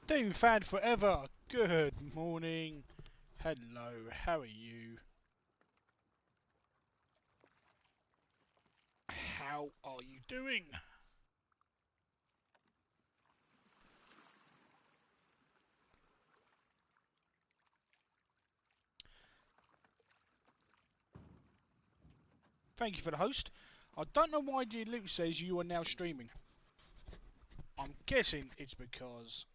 Dave Fan Forever, good morning. Hello, how are you? How are you doing? Thank you for the host. I don't know why the alert says you are now streaming. I'm guessing it's because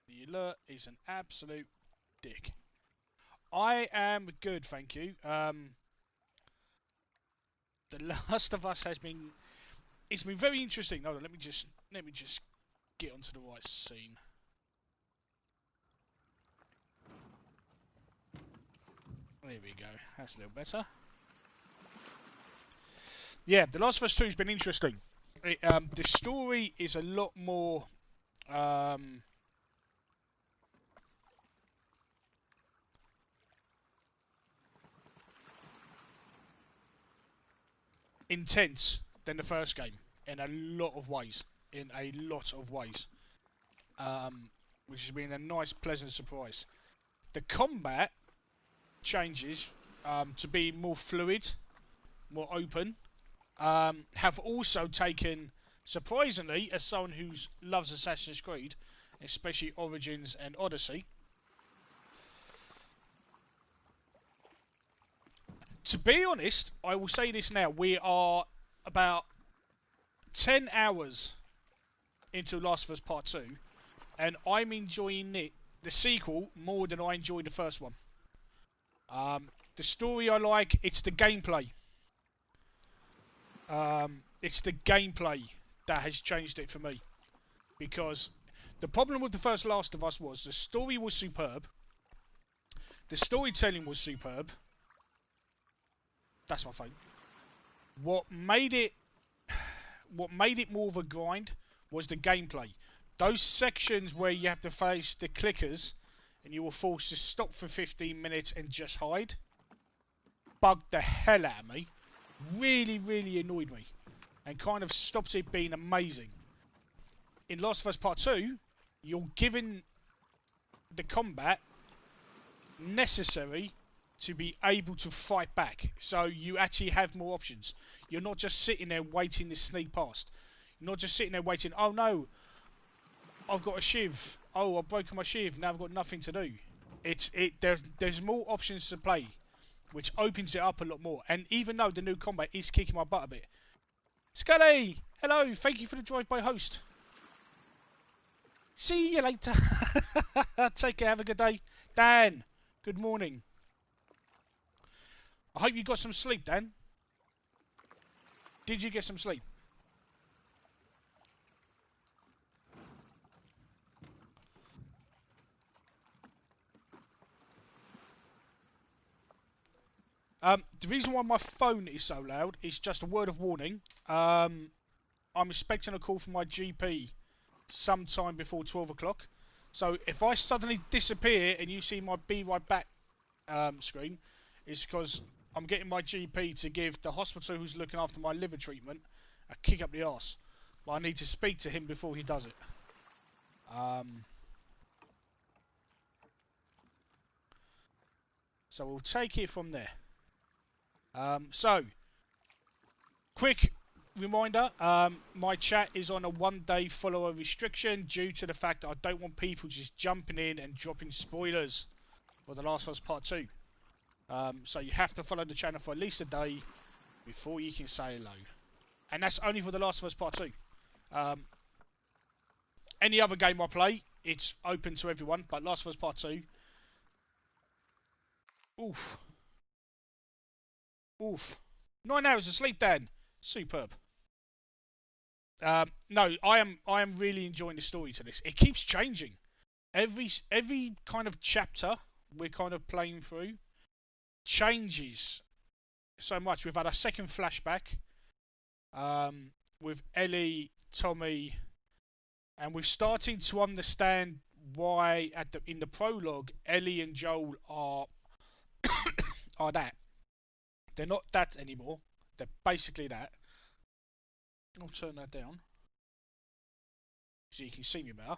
the alert is an absolute dick. I am good, thank you. The Last of Us has been it's been very interesting. Hold on, let me just get onto the right scene. There we go. That's a little better. Yeah, The Last of Us 2 has been interesting. The story is a lot more um, intense than the first game in a lot of ways. In a lot of ways, which has been a nice, pleasant surprise. The combat changes to be more fluid, more open. Have also taken, surprisingly, as someone who loves Assassin's Creed, especially Origins and Odyssey, to be honest, I will say this now. We are about 10 hours into Last of Us Part 2, and I'm enjoying the sequel, more than I enjoyed the first one. The story I like, it's the gameplay. It's the gameplay that has changed it for me. Because the problem with the first Last of Us was the story was superb, the storytelling was superb. That's my phone. What made it more of a grind was the gameplay. Those sections where you have to face the clickers and you were forced to stop for 15 minutes and just hide bugged the hell out of me. Really, really annoyed me and kind of stopped it being amazing. In Last of Us Part 2, you're given the combat necessary to be able to fight back. So you actually have more options. You're not just sitting there waiting to sneak past. You're not just sitting there waiting, oh no, I've got a shiv. Oh, I've broken my shiv. Now I've got nothing to do. There's more options to play, which opens it up a lot more. And even though the new combat is kicking my butt a bit. Scully! Hello, thank you for the drive-by host. See you later. Take care, have a good day. Dan, good morning. I hope you got some sleep, Dan. Did you get some sleep? The reason why my phone is so loud is just a word of warning. I'm expecting a call from my GP sometime before 12 o'clock. So if I suddenly disappear and you see my be right back screen, it's because I'm getting my GP to give the hospital who's looking after my liver treatment a kick up the arse. But I need to speak to him before he does it. So we'll take it from there. So, quick reminder, my chat is on a 1-day follower restriction due to the fact that I don't want people just jumping in and dropping spoilers for The Last of Us Part 2. So you have to follow the channel for at least a day before you can say hello. And that's only for The Last of Us Part 2. Any other game I play, it's open to everyone, but Last of Us Part 2... Oof. Oof. 9 hours of sleep, Dan. Superb. No, I am really enjoying the story to this. It keeps changing. Every kind of chapter we're kind of playing through changes so much. We've had a second flashback with Ellie, Tommy, and we're starting to understand why in the prologue Ellie and Joel are are that. They're not that anymore. They're basically that. I'll turn that down so you can see me better.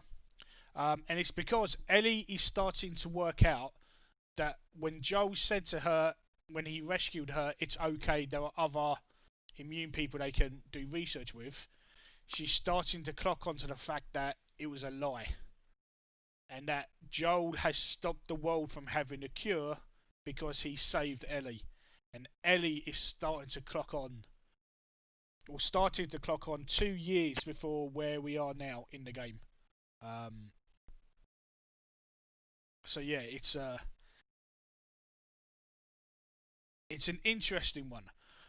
And it's because Ellie is starting to work out that when Joel said to her, when he rescued her, it's okay, there are other immune people they can do research with, she's starting to clock onto the fact that it was a lie. And that Joel has stopped the world from having a cure because he saved Ellie. And Ellie is starting to clock on, or started to clock on 2 years before where we are now in the game. So yeah, it's an interesting one.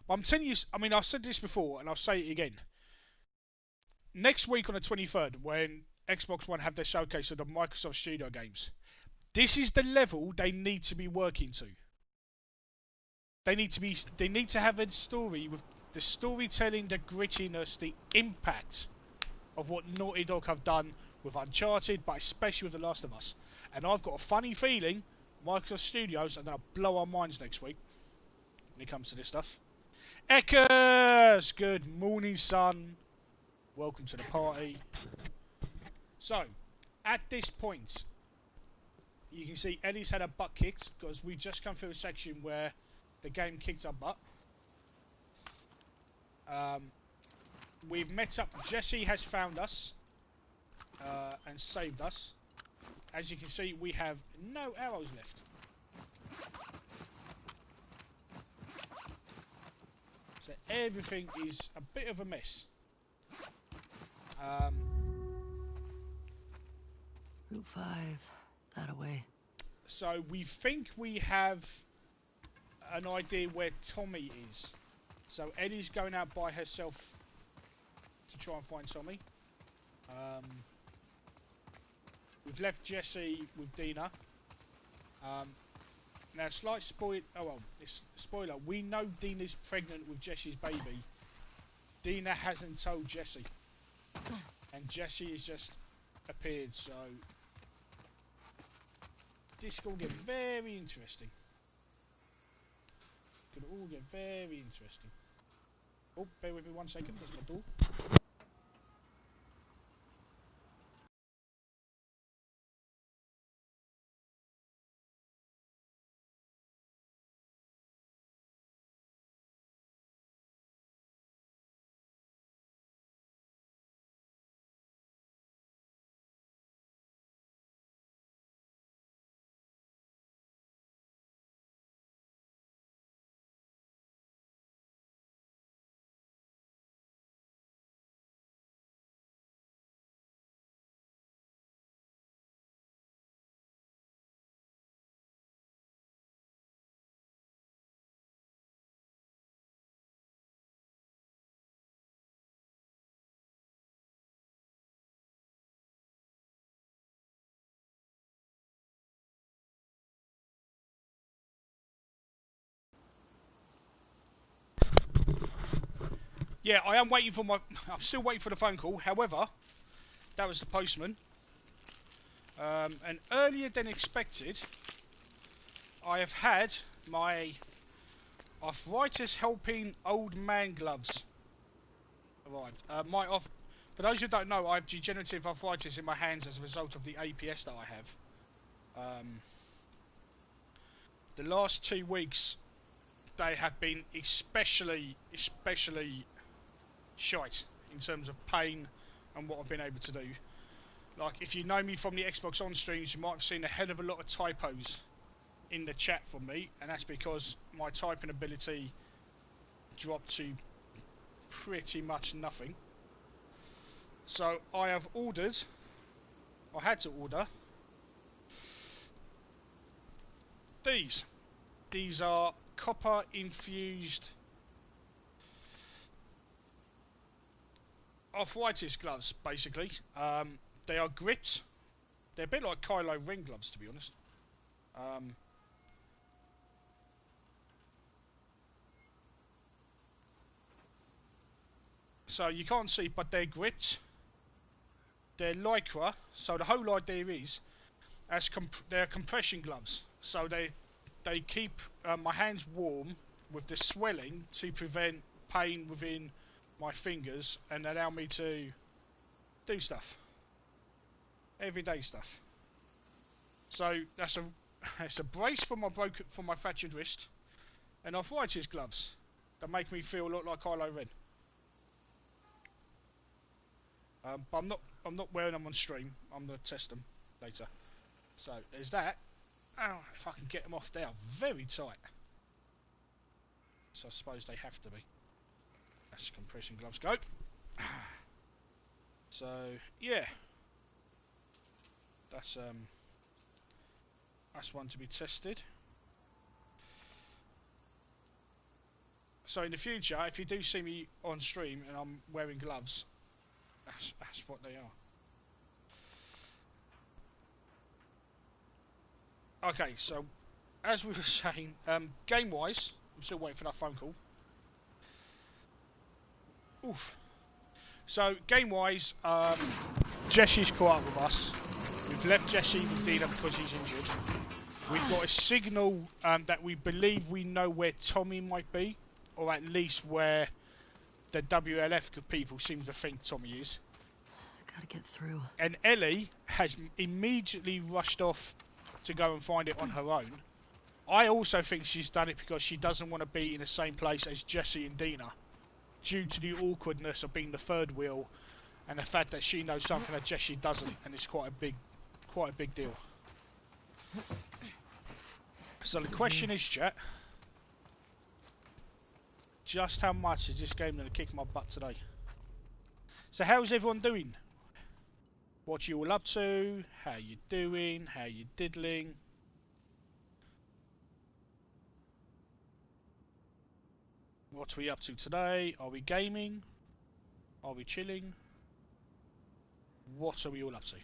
But I'm telling you, I mean, I've said this before and I'll say it again. Next week on the 23rd, when Xbox One have their showcase of the Microsoft Studio games, this is the level they need to be working to. They need to have a story with the storytelling, the grittiness, the impact of what Naughty Dog have done with Uncharted, but especially with The Last of Us. And I've got a funny feeling Microsoft Studios are going to blow our minds next week when it comes to this stuff. Eckers! Good morning, son. Welcome to the party. So, at this point, you can see Ellie's had her butt kicked because we've just come through a section where the game kicked our butt. We've met up. Jesse has found us and saved us. As you can see, we have no arrows left. So everything is a bit of a mess. Route 5, that away. So we think we have an idea where Tommy is. So Ellie's going out by herself to try and find Tommy. We've left Jesse with Dina. Now, slight spoiler. Oh well, it's spoiler. We know Dina's pregnant with Jesse's baby. Dina hasn't told Jesse, and Jesse has just appeared. So this will get very interesting. Could all get very interesting. Oh, bear with me 1 second. That's my door. Yeah, I am waiting for my. I'm still waiting for the phone call. However, that was the postman. And earlier than expected, I have had my arthritis helping old man gloves arrived. For those who don't know, I have degenerative arthritis in my hands as a result of the APS that I have. The last 2 weeks, they have been especially shite in terms of pain and what I've been able to do. Like, if you know me from the Xbox On streams, you might have seen a hell of a lot of typos in the chat from me, and that's because my typing ability dropped to pretty much nothing. So I have ordered, I had to order these. These are copper infused arthritis gloves, basically. They are gripped. They're a bit like Kylo Ren gloves, to be honest. So you can't see, but they're gripped. They're lycra, so the whole idea is, they're compression gloves. So they keep my hands warm with the swelling to prevent pain within my fingers and allow me to do stuff. Everyday stuff. So that's a it's a brace for my fractured wrist, and arthritis gloves that make me feel look like Kylo Ren. But I'm not wearing them on stream. I'm gonna test them later. So there's that. Oh, if I can get them off, they are very tight. So I suppose they have to be. That's compression gloves go. So yeah, that's one to be tested. So in the future, if you do see me on stream and I'm wearing gloves, that's what they are. Okay, so as we were saying, game-wise, I'm still waiting for that phone call. Oof. So game-wise, Jesse's caught up with us. We've left Jesse with Dina because he's injured. We've got a signal that we believe we know where Tommy might be, or at least where the WLF people seem to think Tommy is. Gotta get through. And Ellie has immediately rushed off to go and find it on her own. I also think she's done it because she doesn't want to be in the same place as Jesse and Dina, due to the awkwardness of being the third wheel and the fact that she knows something that Jesse doesn't, and it's quite a big deal. So the question is, chat, just how much is this game going to kick my butt today? So how's everyone doing? What you all up to? How you doing? How you diddling? What are we up to today? Are we gaming? Are we chilling? What are we all up to?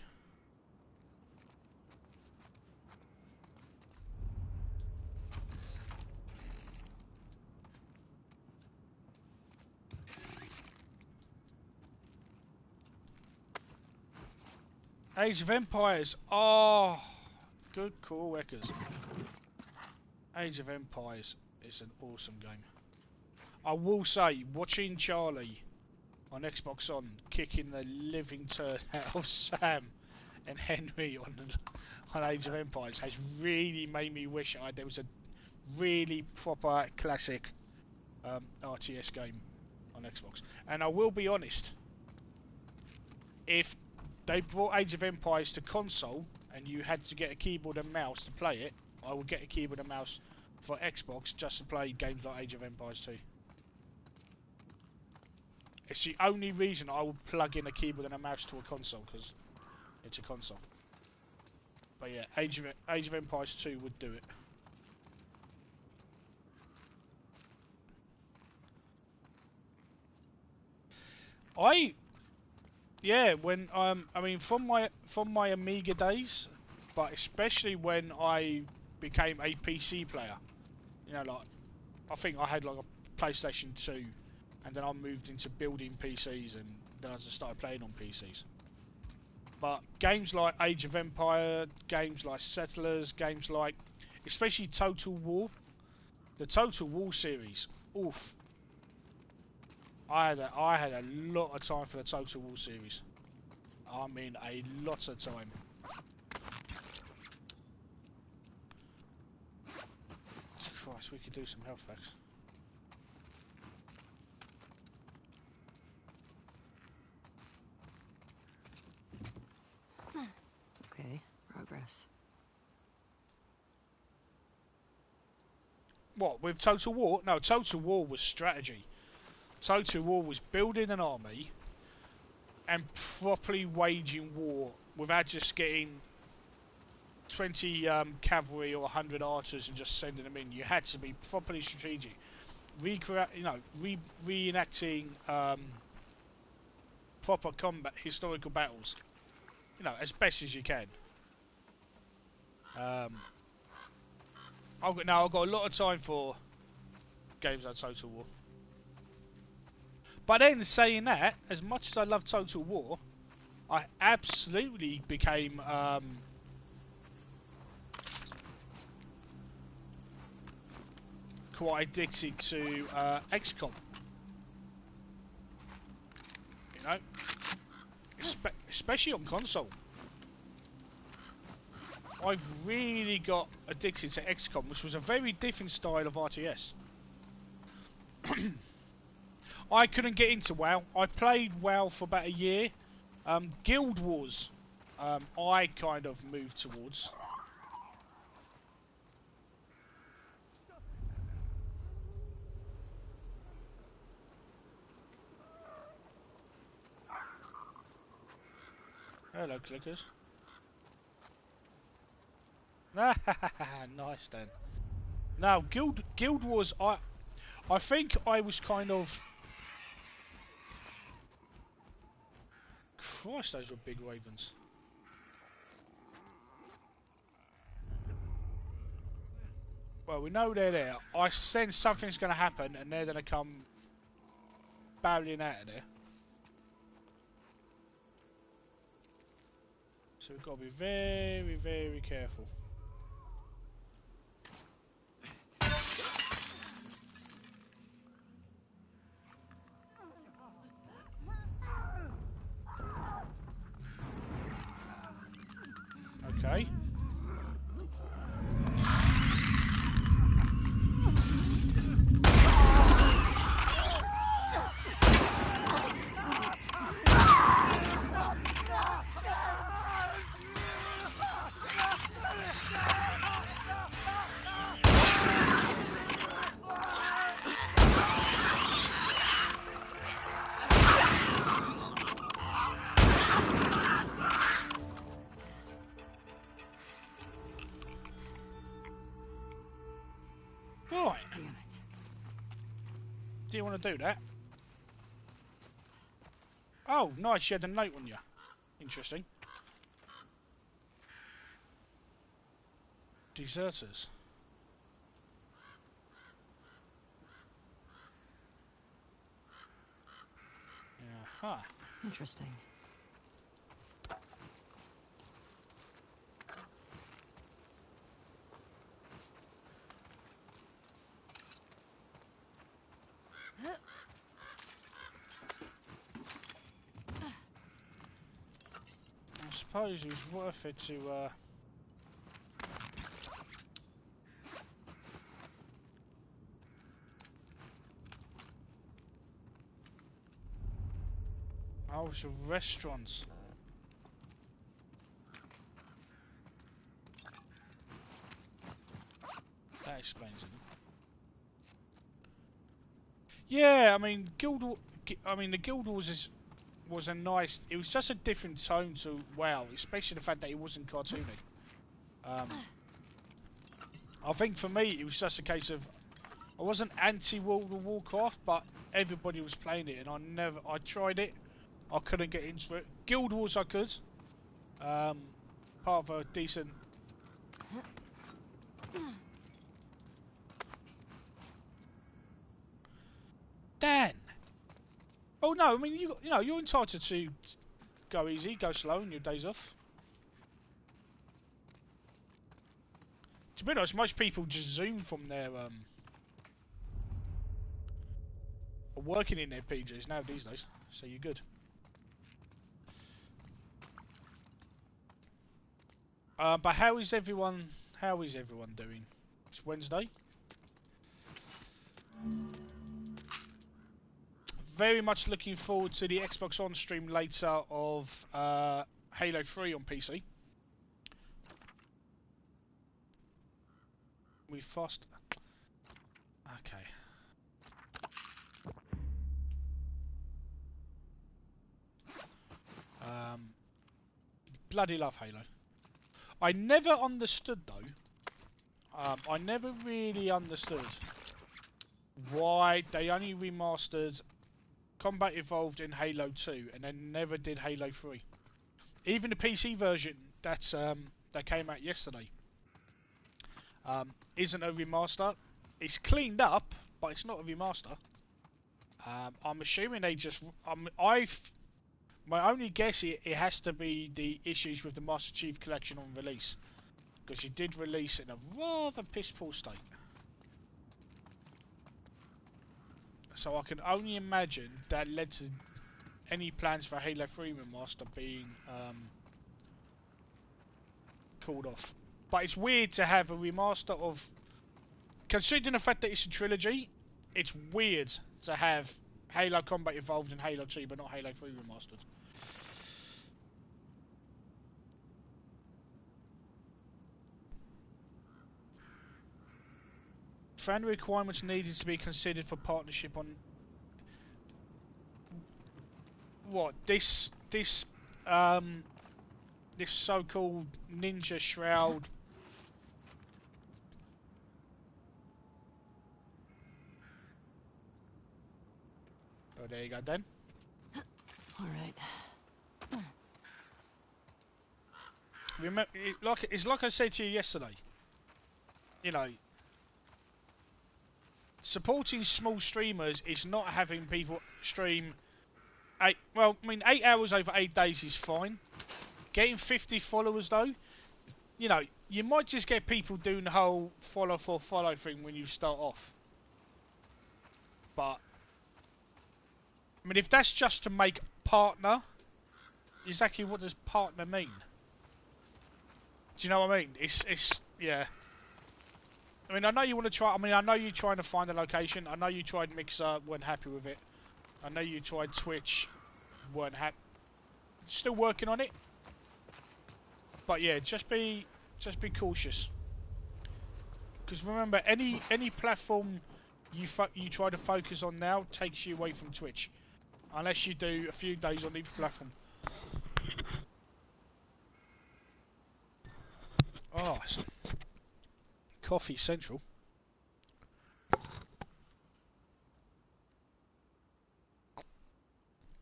Age of Empires. Oh, good call, Weckers. Age of Empires is an awesome game. I will say, watching Charlie on Xbox On kicking the living turd out of Sam and Henry on Age of Empires has really made me wish there was a really proper classic RTS game on Xbox. And I will be honest, if they brought Age of Empires to console and you had to get a keyboard and mouse to play it, I would get a keyboard and mouse for Xbox just to play games like Age of Empires 2. It's the only reason I would plug in a keyboard and a mouse to a console, because it's a console. But yeah, Age of Empires 2 would do it. When I mean from my Amiga days, but especially when I became a PC player, you know, like I think I had like a PlayStation 2, and then I moved into building PCs, and then I just started playing on PCs. But games like Age of Empire, games like Settlers, games like especially Total War, the Total War series, oof. I had a lot of time for the Total War series. I mean, a lot of time. Christ, we could do some health packs. Okay, progress. What, with Total War? No, Total War was strategy. Total War was building an army and properly waging war without just getting 20 cavalry or 100 archers and just sending them in. You had to be properly strategic. Reenacting proper combat, historical battles, as best as you can. I've got a lot of time for games like Total War. But then, saying that, as much as I love Total War, I absolutely became quite addicted to XCOM. Especially on console. I've really got addicted to XCOM, which was a very different style of RTS. I couldn't get into WoW. I played WoW for about a year. Guild Wars, I kind of moved towards. Hello, clickers. Nice then. Now, Guild Wars, I think I was kind of... Christ, those were big ravens. Well, we know they're there. I sense something's going to happen, and they're going to come barreling out of there. So we've got to be very, very careful. Okay. Right. Damn it. Do you want to do that? Oh, nice. You had a note on you. Interesting. Deserters. Yeah. Huh. Interesting. I suppose it was worth it to. Oh, so restaurants. That explains it. Yeah, I mean, the Guild Wars was a nice. It was just a different tone to WoW, especially the fact that it wasn't cartoony. I think for me, it was just a case of I wasn't anti-World of Warcraft, but everybody was playing it, and I tried it. I couldn't get into it. Guild Wars I could. Part of a decent. Dan. Oh no, I mean you know you're entitled to go easy, go slow on your days off. To be honest, most people just zoom from their working in their PJs now these days, so you're good. But how is everyone doing? It's Wednesday. Very much looking forward to the Xbox On stream later of Halo 3 on PC. We fast. Okay. Bloody love Halo. I never understood though. I never really understood why they only remastered Combat Evolved in Halo 2 and then never did Halo 3. Even the PC version that came out yesterday isn't a remaster. It's cleaned up, but it's not a remaster. I'm assuming they just. My only guess it has to be the issues with the Master Chief Collection on release, because you did release it in a rather piss poor state. So I can only imagine that led to any plans for Halo 3 remaster being called off. But it's weird to have a remaster of... Considering the fact that it's a trilogy, it's weird to have Halo Combat Evolved in Halo 2, but not Halo 3 remastered. Found the requirements needed to be considered for partnership on... What? This so-called Ninja Shroud... Oh, there you go, then. All right. Remember, it's like I said to you yesterday. You know, supporting small streamers is not having people stream 8 hours over 8 days is fine. Getting 50 followers though, you know, you might just get people doing the whole follow for follow thing when you start off. But I mean, if that's just to make partner, exactly what does partner mean? Do you know what I mean? It's yeah. I mean, I know you want to try. I mean, I know you're trying to find a location. I know you tried Mixer, weren't happy with it. I know you tried Twitch, weren't happy. Still working on it. But yeah, just be cautious. Because remember, any platform you try to focus on now takes you away from Twitch, unless you do a few days on each platform. Oh, coffee central.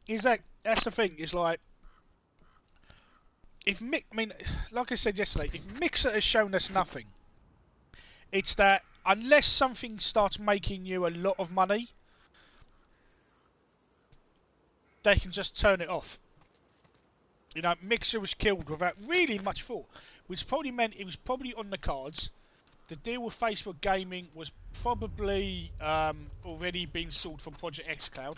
That's the thing. It's like I mean, like I said yesterday, if Mixer has shown us nothing, it's that unless something starts making you a lot of money, they can just turn it off. You know, Mixer was killed without really much thought, which probably meant it was probably on the cards. The deal with Facebook Gaming was probably already being sold from Project xCloud.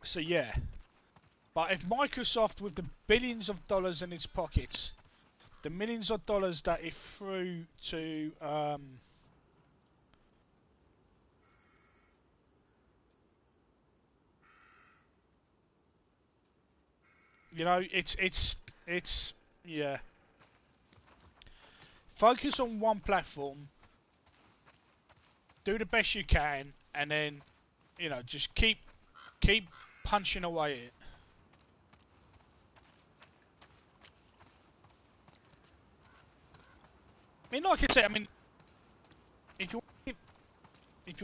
So yeah, but if Microsoft, with the billions of dollars in its pockets, the millions of dollars that it threw to you know, it's yeah. Focus on one platform, do the best you can, and then, you know, just keep punching away at it. I mean, like I said, I mean, if you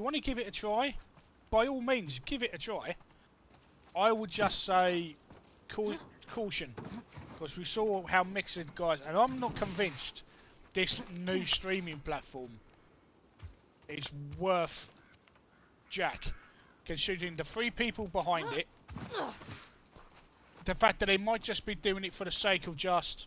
want to give it a try, by all means, give it a try. I would just say caution, because we saw how Mixer guys, and I'm not convinced this new streaming platform is worth jack, considering the 3 people behind it, the fact that they might just be doing it for the sake of just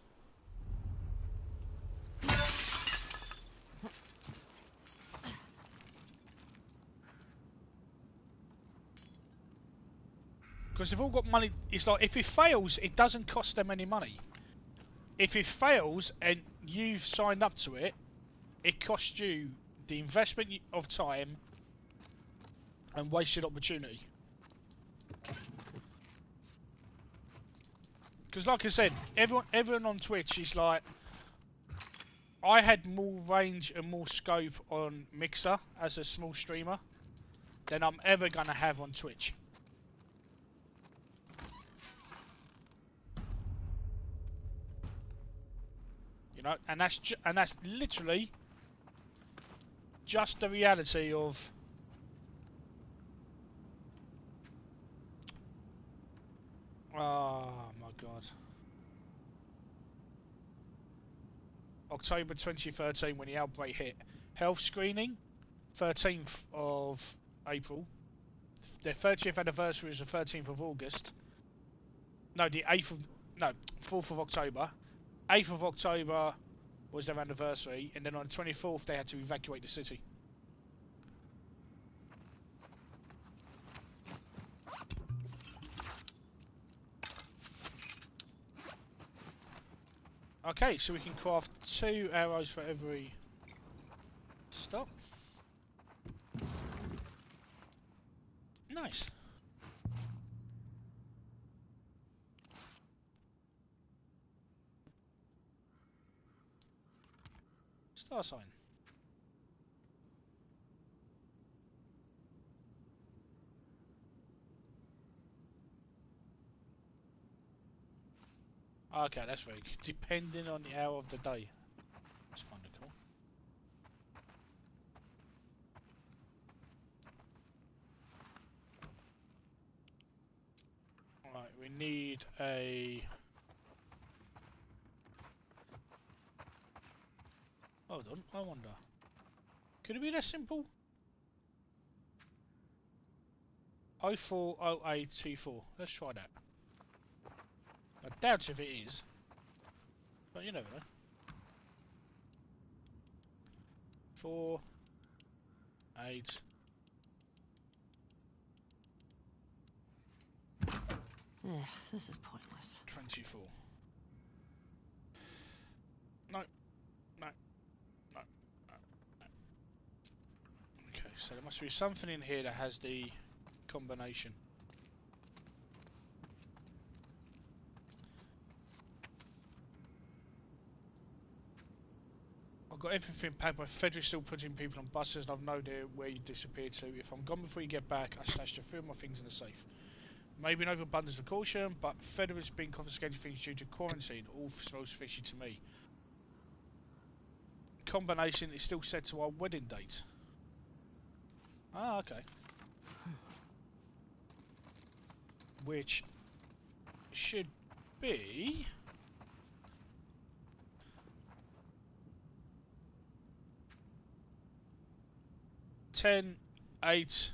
because they've all got money. It's like, if it fails, it doesn't cost them any money. If it fails and you've signed up to it, it costs you the investment of time and wasted opportunity. Because like I said, everyone on Twitch is like, I had more range and more scope on Mixer as a small streamer than I'm ever going to have on Twitch. You know, and that's literally just the reality of oh my god. October 2013 when the outbreak hit. Health screening, 13th of April. Their 30th anniversary is the 13th of August. No, the 8th of... No, 4th of October. 8th of October was their anniversary, and then on the 24th they had to evacuate the city. Okay, so we can craft 2 arrows for every stop. Nice. Star sign. Okay, that's very good. Depending on the hour of the day. That's kind of cool. Right, we need a... Hold on, I wonder. Could it be that simple? 040824. Let's try that. I doubt if it is. But you never know. 4, 8. This is pointless. 24. No. No. No. No. No. Okay, so there must be something in here that has the combination. I've got everything packed, but Fedrick's still putting people on buses and I've no idea where you disappeared to. If I'm gone before you get back, I stashed a few of my things in the safe. Maybe an overabundance of caution, but Fedrick's been confiscating things due to quarantine. All smells fishy to me. Combination is still set to our wedding date. Ah, okay. Which should be... Ten, 8,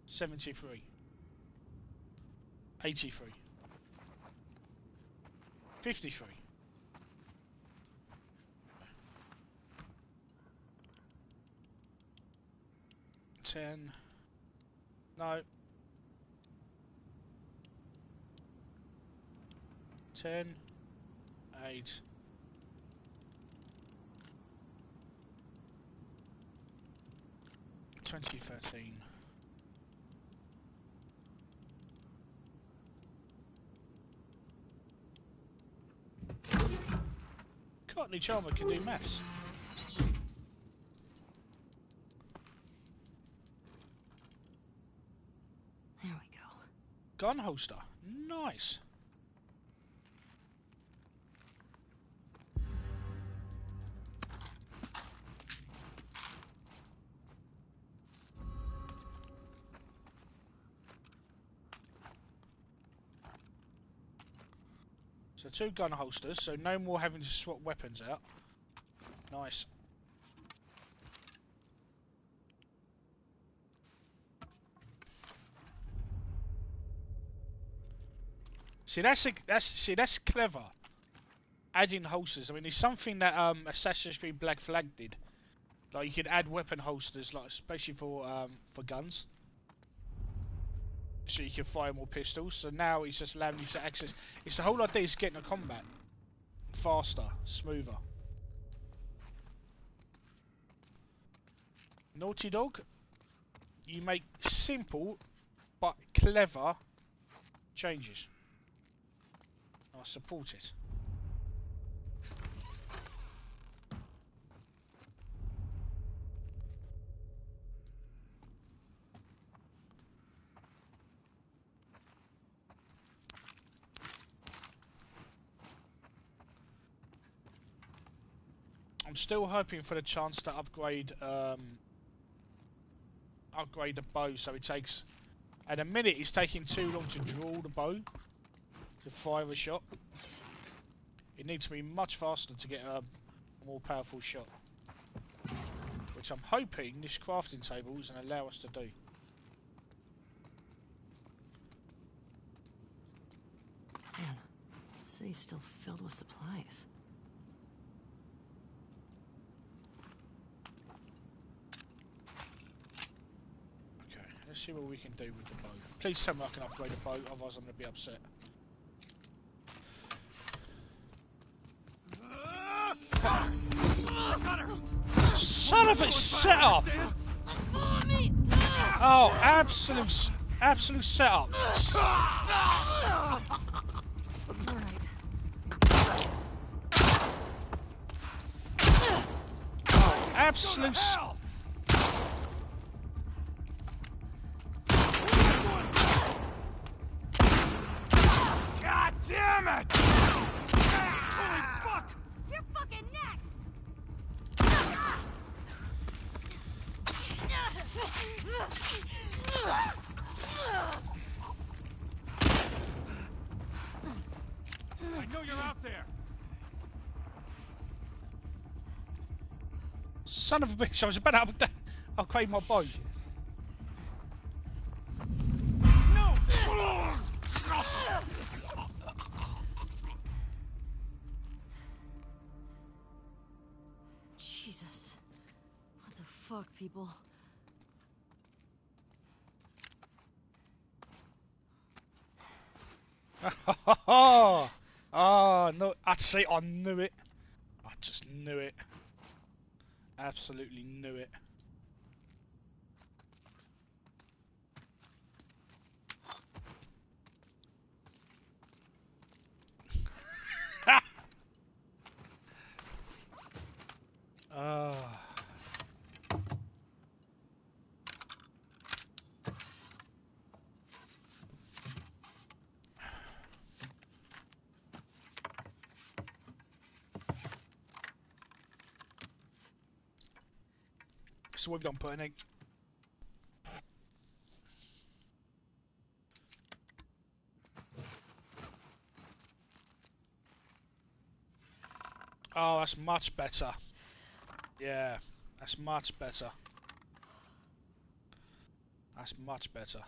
73, 83, 53. 10, no. 10, 8, 2013. Courtney Chalmer can do maths. There we go. Gun holster. Nice. So 2 gun holsters, so no more having to swap weapons out. Nice. See, that's clever. Adding holsters. I mean, it's something that Assassin's Creed Black Flag did. Like you could add weapon holsters, like especially for guns. So you can fire more pistols. So now it's just allowing you to access. It's the whole idea is getting a combat faster, smoother. Naughty Dog, you make simple but clever changes. I support it. I'm still hoping for the chance to upgrade the bow, so it takes... At a minute, it's taking too long to draw the bow to fire a shot. It needs to be much faster to get a more powerful shot, which I'm hoping this crafting table is going to allow us to do. Man, the city's still filled with supplies. Let's see what we can do with the bow. Please tell me I can upgrade the bow, otherwise I'm going to be upset. setup! Oh, absolute setup. Oh, absolute. God damn it! Holy fuck! Your fucking neck! I know you're out there. Son of a bitch! I was about to upgrade my bow. No! Jesus. What the fuck, people? Oh no! I'd say I knew it. I just knew it. Absolutely knew it. So we've done putting egg. Oh, that's much better. Yeah, that's much better. That's much better.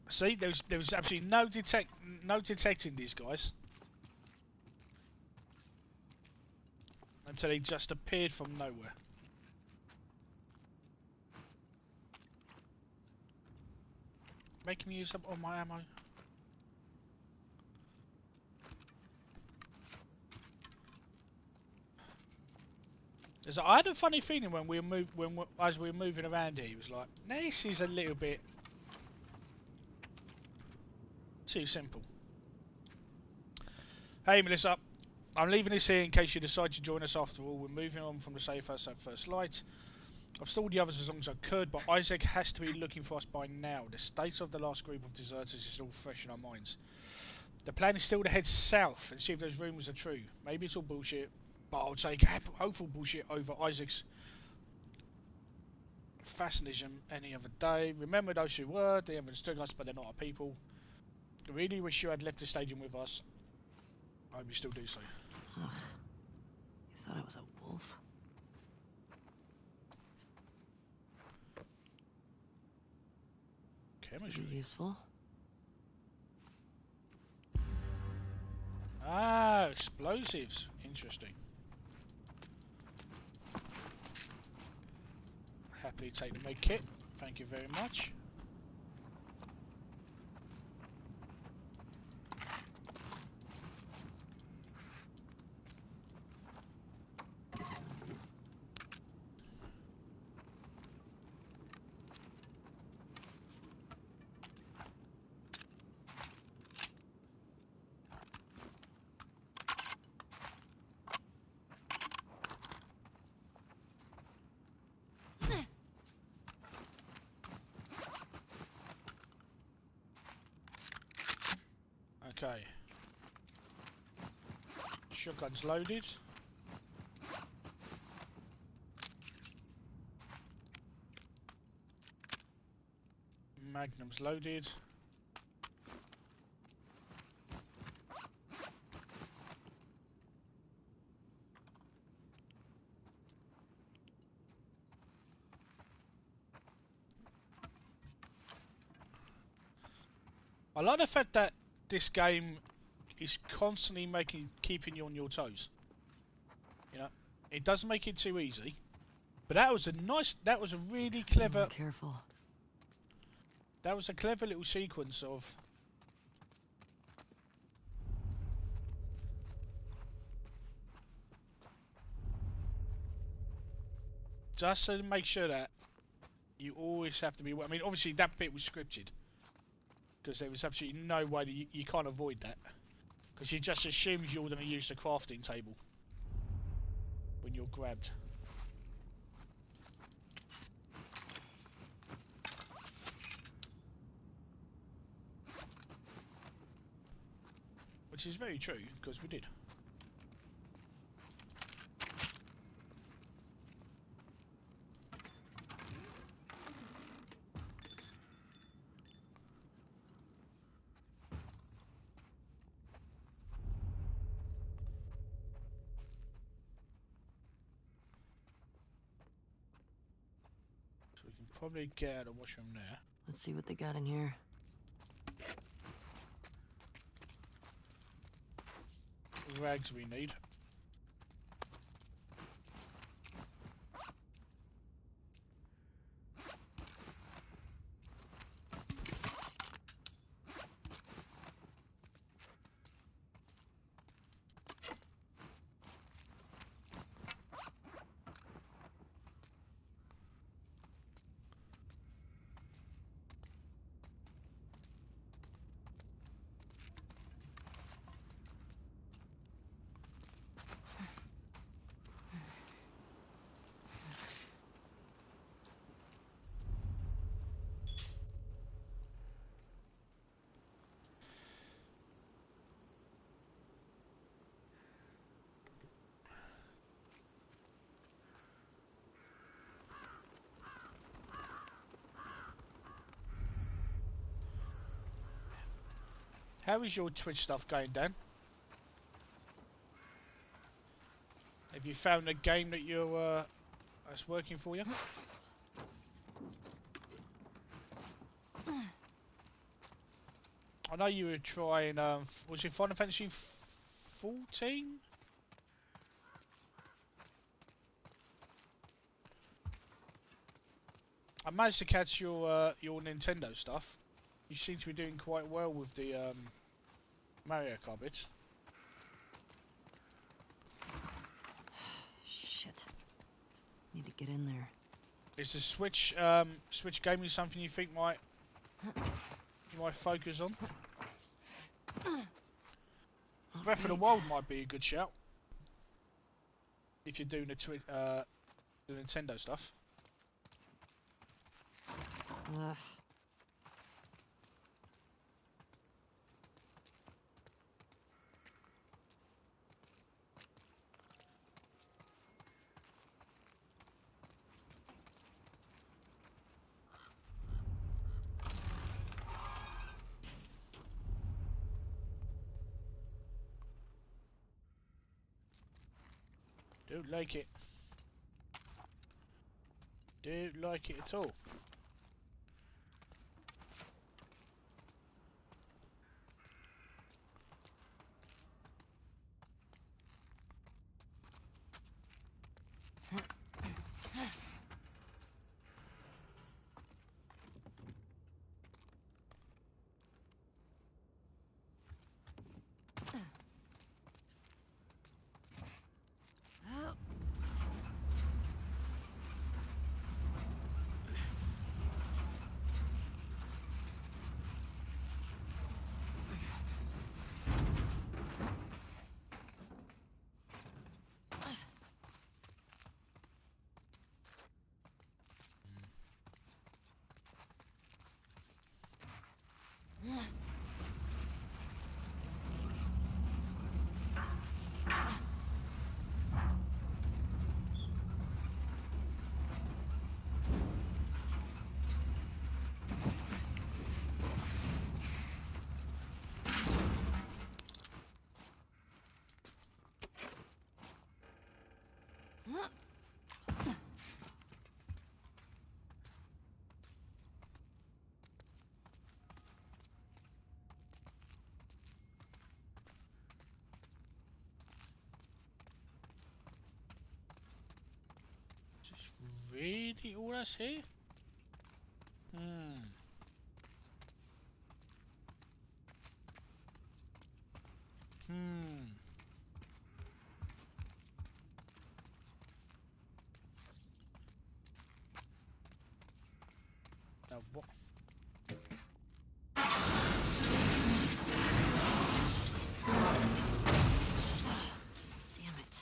See, there was absolutely no detecting these guys until he just appeared from nowhere. Make me use up all my ammo. I had a funny feeling when as we were moving around here, he was like, "This is a little bit too simple." Hey Melissa, I'm leaving this here in case you decide to join us after all. We're moving on from the safe house at first light. I've stalled the others as long as I could, but Isaac has to be looking for us by now. The state of the last group of deserters is all fresh in our minds. The plan is still to head south and see if those rumours are true. Maybe it's all bullshit, but I'll take hopeful bullshit over Isaac's fascination any other day. Remember those who were, they understood us, but they're not our people. I really wish you had left the stadium with us. I hope you still do so. Ugh. You thought I was a wolf? Chemistry. Useful. Ah, explosives. Interesting. Happily take the med kit. Thank you very much. Okay. Shotgun's loaded. Magnum's loaded. I like the fact that this game is constantly keeping you on your toes. You know, it doesn't make it too easy, but that was a really clever. Careful. That was a clever little sequence of. just to make sure that you always have to be. I mean, obviously that bit was scripted because there was absolutely no way that you can't avoid that because he just assumes you're going to use the crafting table when you're grabbed. Which is very true, because we did. So we can probably get out of the washroom there. Let's see what they got in here. Rags we need. How is your Twitch stuff going, Dan? Have you found a game that you're that's working for you? I know you were trying. Was it Final Fantasy 14? I managed to catch your Nintendo stuff. You seem to be doing quite well with the Mario Kart bits. Shit. Need to get in there. Is the Switch gaming something you think you might focus on? Breath of the Wild might be a good shout if you're doing the Nintendo stuff. Ugh. Don't like it. Don't like it at all. Really all that's here? Now what? Damn it.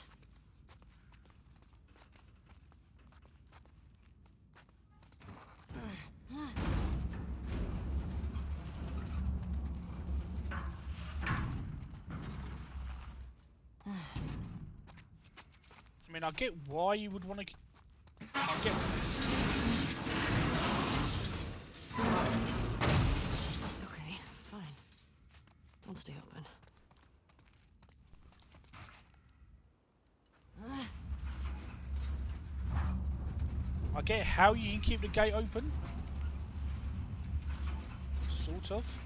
I mean, I get why you would want to. I get. Okay, fine. I'll stay open. I get how you can keep the gate open. Sort of.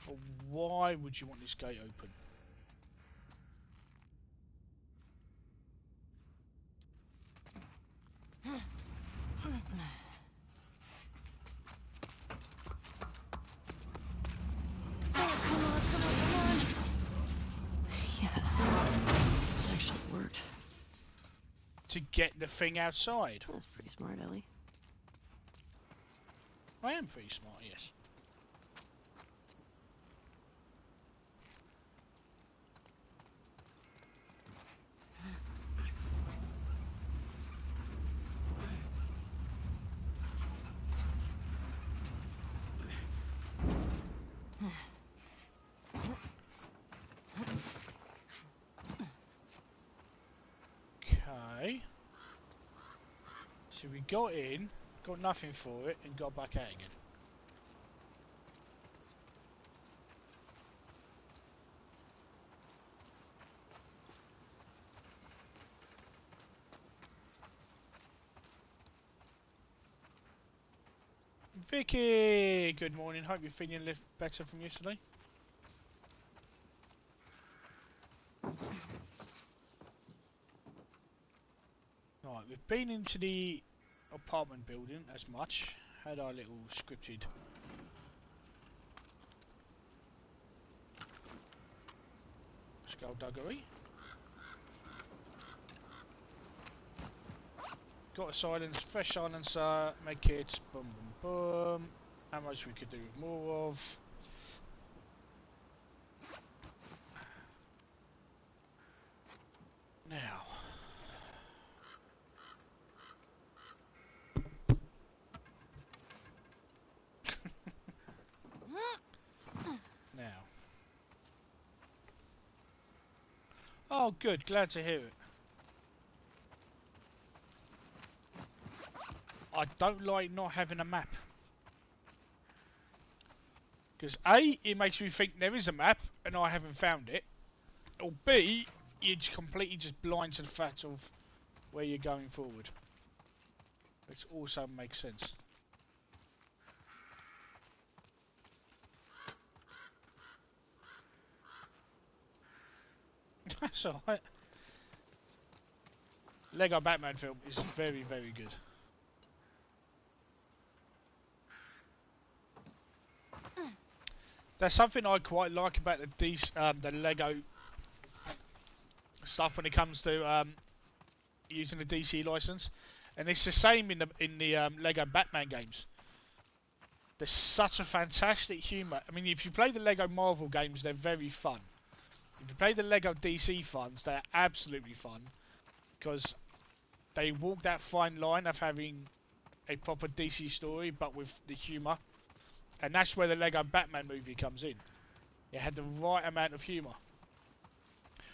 But why would you want this gate open? Come on. Yes. It actually worked. To get the thing outside. That's pretty smart, Ellie. I am pretty smart, yes. Okay. So we got in, got nothing for it, and got back out again. Vicky! Good morning, hope you're feeling a little better from yesterday. Right, we've been into the apartment building as much, had our little scripted skullduggery. Got a silence, fresh silencer, med kits, boom boom boom. How much we could do with more of. Now. Now. Oh good, glad to hear it. I don't like not having a map. Because A, it makes me think there is a map and I haven't found it. Or B, you're completely just blind to the fact of where you're going forward. Which also makes sense. That's alright. Lego Batman film is very, very good. That's something I quite like about the Lego stuff when it comes to using the DC license, and it's the same in the Lego Batman games. There's such a fantastic humour. I mean, if you play the Lego Marvel games, they're very fun. If you play the Lego DC ones, they're absolutely fun because they walk that fine line of having a proper DC story, but with the humour. And that's where the Lego Batman movie comes in. It had the right amount of humour.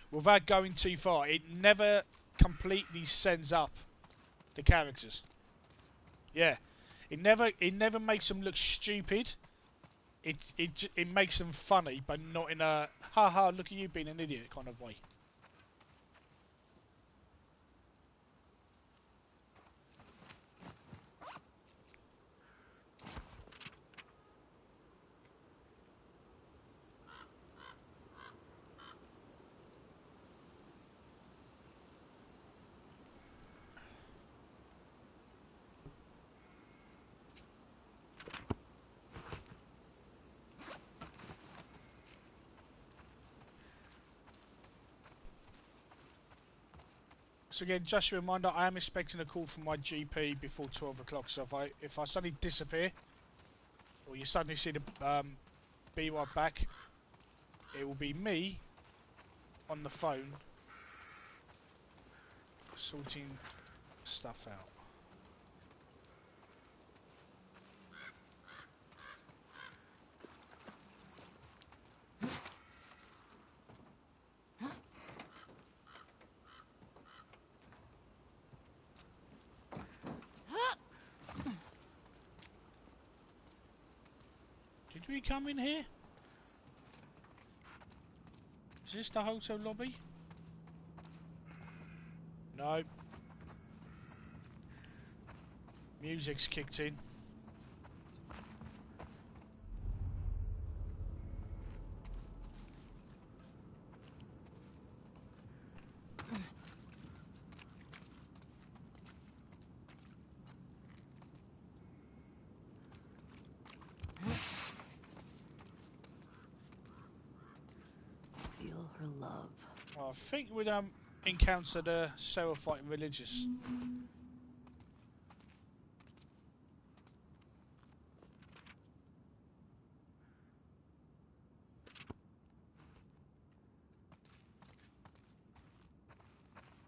Without going too far, it never completely sends up the characters. Yeah, it never makes them look stupid. It makes them funny, but not in a haha look at you being an idiot kind of way. once again, just a reminder, I am expecting a call from my GP before 12 o'clock, so if I suddenly disappear, or you suddenly see the be right back, it will be me on the phone sorting stuff out. Did we come in here? Is this the hotel lobby? No. Music's kicked in. Feel her love. I think we'd encounter the Seraphite religious.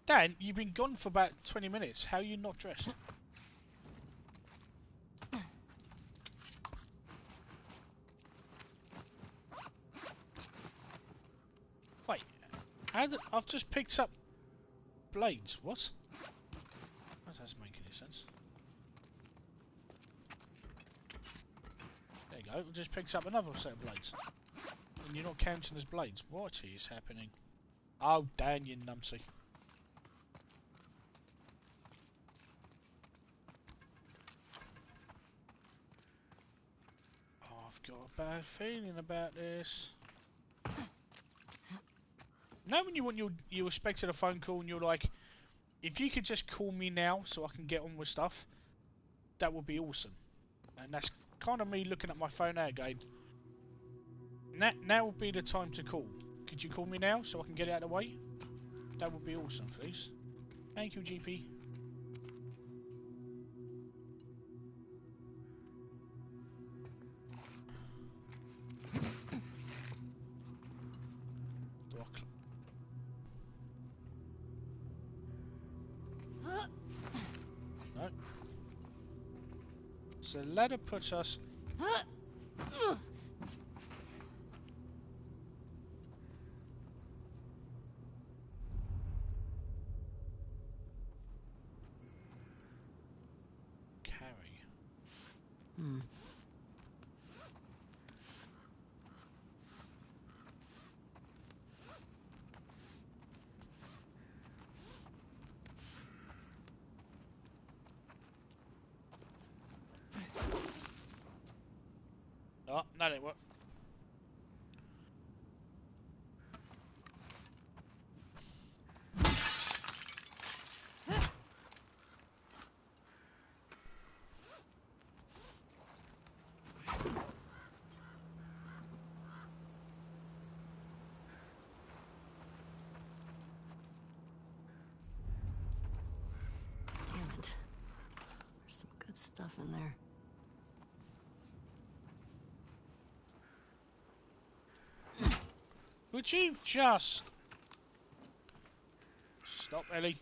Dan, you've been gone for about 20 minutes. How are you not dressed? Wait, I've just picked up blades. What? That doesn't make any sense. There you go. I just picked up another set of blades. And you're not counting as blades. What is happening? Oh, Dan, you numpsy. I've got a bad feeling about this. Now when you expected a phone call and you're like, if you could just call me now so I can get on with stuff, that would be awesome. And that's kind of me looking at my phone now again. Now would be the time to call. Could you call me now so I can get it out of the way? That would be awesome, please. Thank you, GP. No. So ladder puts us. Carry. Oh, that didn't work. Damn it. There's some good stuff in there. Would you just stop, Ellie?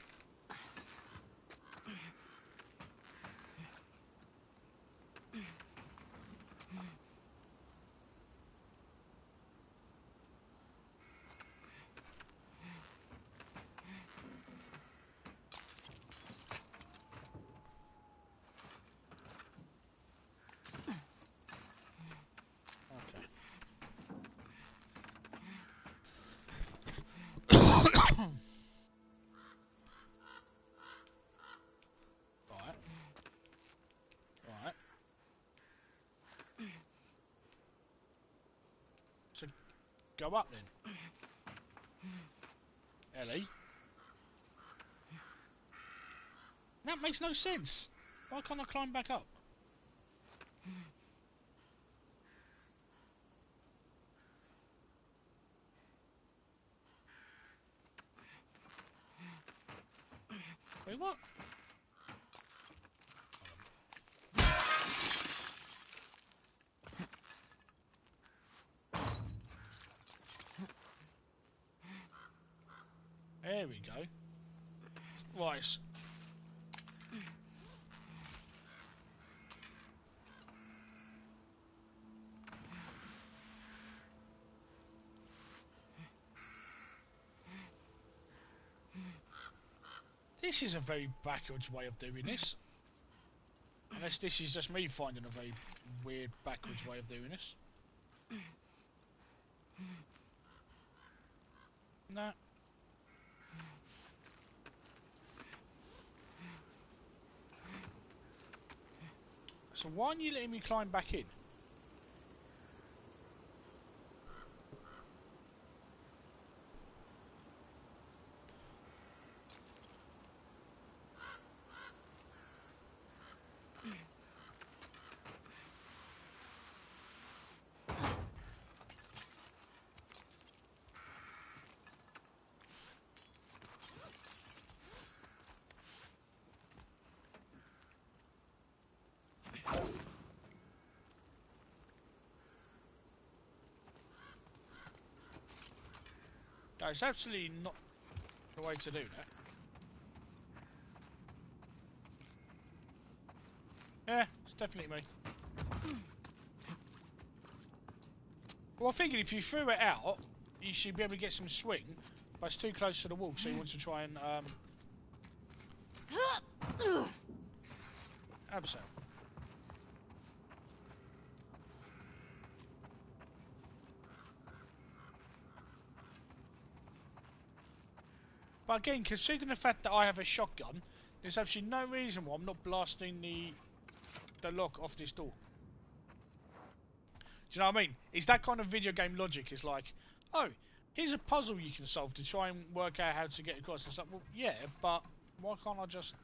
So go up then. Ellie? That makes no sense. Why can't I climb back up? Wait, what? There we go. Right. This is a very backwards way of doing this. Unless this is just me finding a very weird backwards way of doing this. No. So why aren't you letting me climb back in? That's absolutely not the way to do that. Yeah, it's definitely me. Well, I figured if you threw it out, you should be able to get some swing, but it's too close to the wall, so you want to try and abseil. But again, considering the fact that I have a shotgun, there's absolutely no reason why I'm not blasting the lock off this door. Do you know what I mean? It's that kind of video game logic. It's like, oh, here's a puzzle you can solve to try and work out how to get across. It's like, well, yeah, but why can't I just...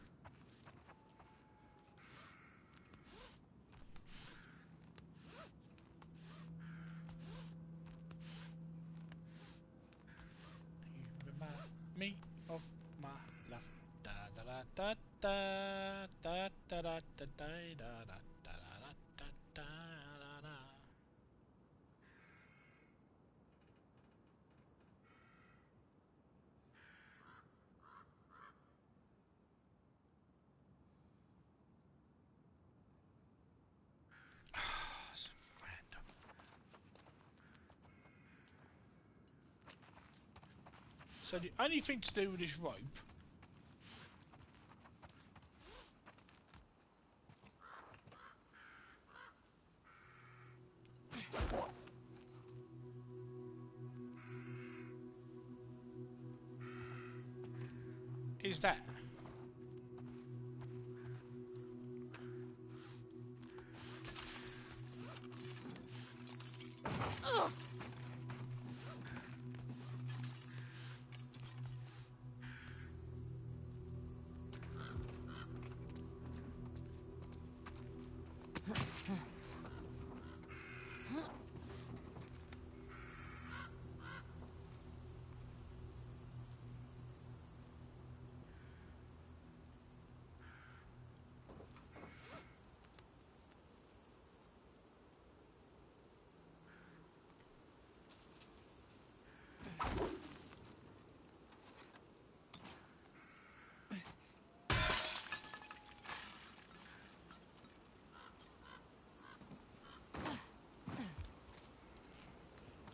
You remind me of my love. Da da da da da da da da da da da da da da da. It's random. So the only thing to do with this rope is that.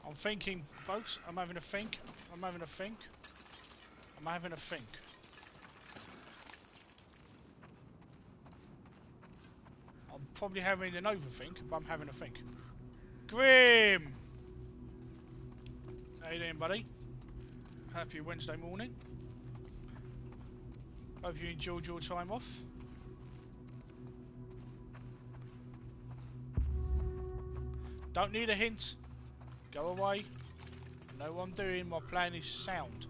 I'm thinking, folks. I'm having a think. I'm having a think. I'm having a think. I'm probably having an overthink, but I'm having a think. Grim! How you doing, buddy? Happy Wednesday morning. Hope you enjoyed your time off. Don't need a hint. Go away. Know what I'm doing. My plan is sound.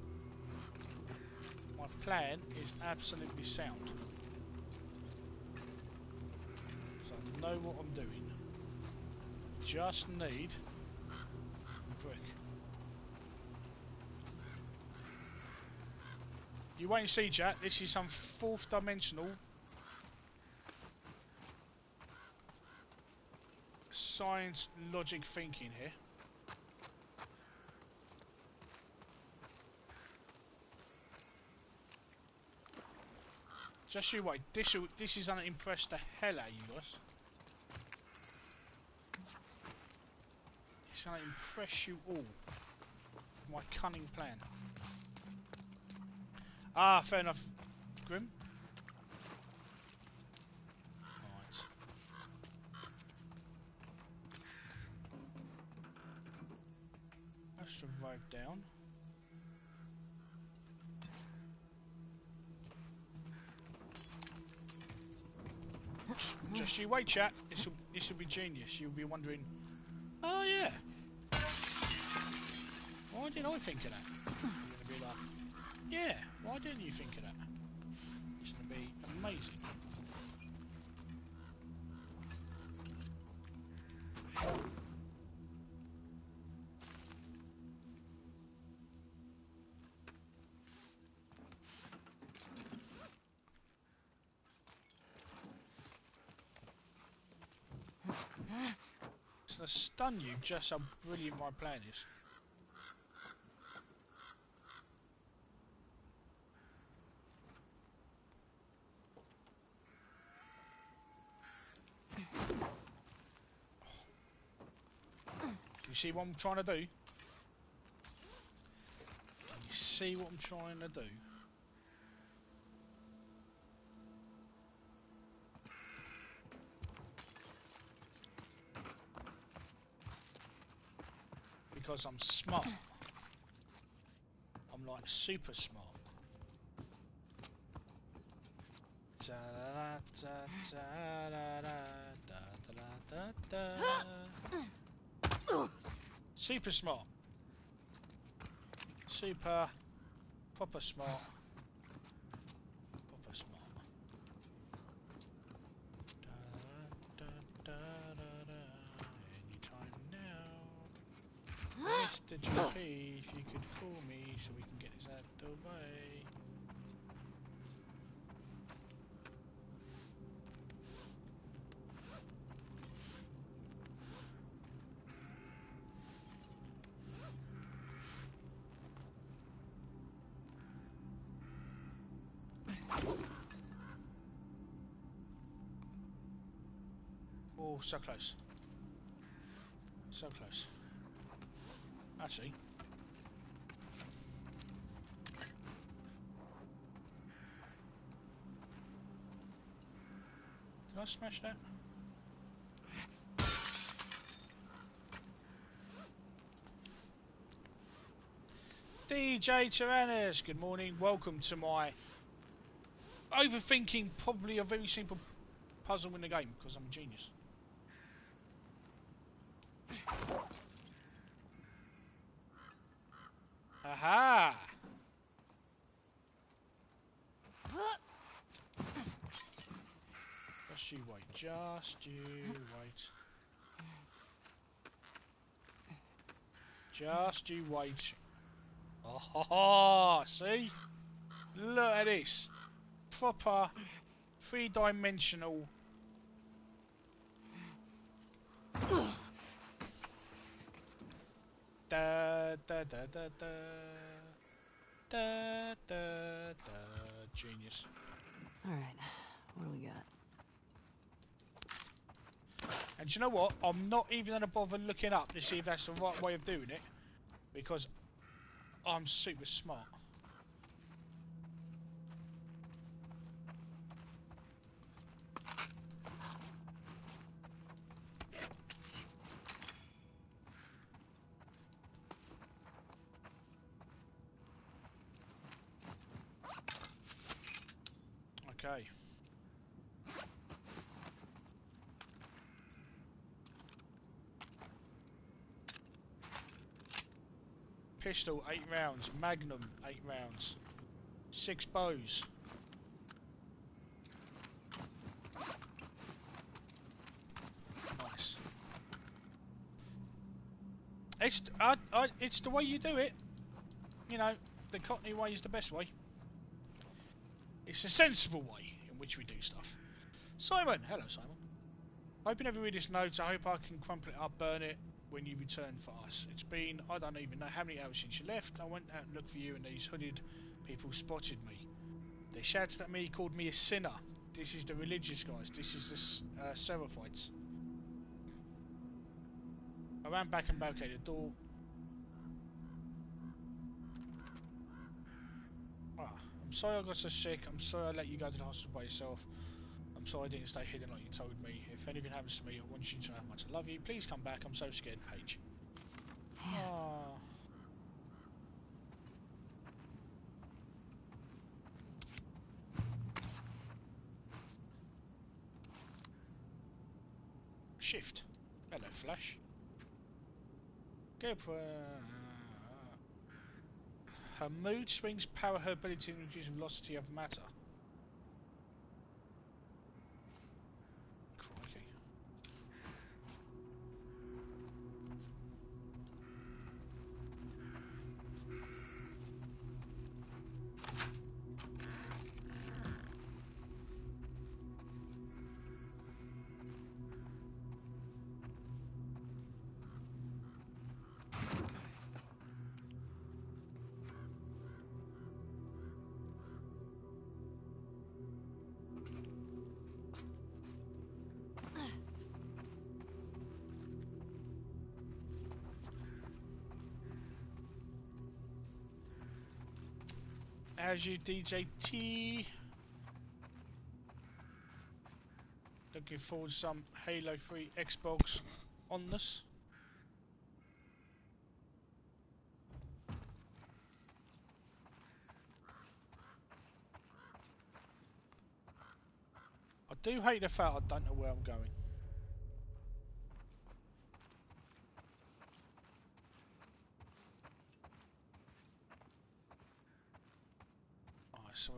My plan is absolutely sound. So I know what I'm doing. Just need a brick. You wait and see, chat. This is some fourth dimensional science logic thinking here. Just you wait. This is gonna impress the hell out of you guys. It's gonna impress you all. My cunning plan. Ah, fair enough. Grim. Right. That's the road down. Just you wait, chat. This will be genius. You'll be wondering, oh yeah, why didn't I think of that? You're gonna be like, yeah, why didn't you think of that? It's gonna be amazing. It's gonna stun you just how brilliant my plan is. You see what I'm trying to do? Can you see what I'm trying to do? Because I'm smart. I'm like super smart. Super smart. Super proper smart. Proper smart. Anytime now. Mr. GP, if you could call me so we can get this out of the way. Oh, so close. So close. Actually. Did I smash that? DJ Tyrannus, good morning. Welcome to my overthinking probably a very simple puzzle in the game because I'm a genius. Aha! Just you wait. Just you wait. Just you wait. Oh, ho, ho, see? Look at this. Proper three-dimensional. Da da da da da da da da. Genius. All right, what do we got? And do you know what? I'm not even gonna bother looking up to see if that's the right way of doing it, because I'm super smart. Okay. Pistol, 8 rounds. Magnum, 8 rounds. 6 bows. Nice. It's the way you do it. You know, the Cockney way is the best way. It's a sensible way in which we do stuff. Simon! Hello, Simon. I hope you never read this note. I hope I can crumple it up, burn it when you return for us. It's been, I don't even know how many hours since you left. I went out and looked for you and these hooded people spotted me. They shouted at me, called me a sinner. This is the religious guys. This is the Seraphites. I ran back and barricaded the door. I'm sorry I got so sick. I'm sorry I let you go to the hospital by yourself. I'm sorry I didn't stay hidden like you told me. If anything happens to me, I want you to know how much I love you. Please come back. I'm so scared, Paige. Man. Aww. Shift. Hello, Flash. Go for... her mood swings power her ability to reduce velocity of matter. Crikey. How's you, DJ T? Looking forward to some Halo 3 Xbox on this. I do hate the fact I don't know where I'm going. Alright, so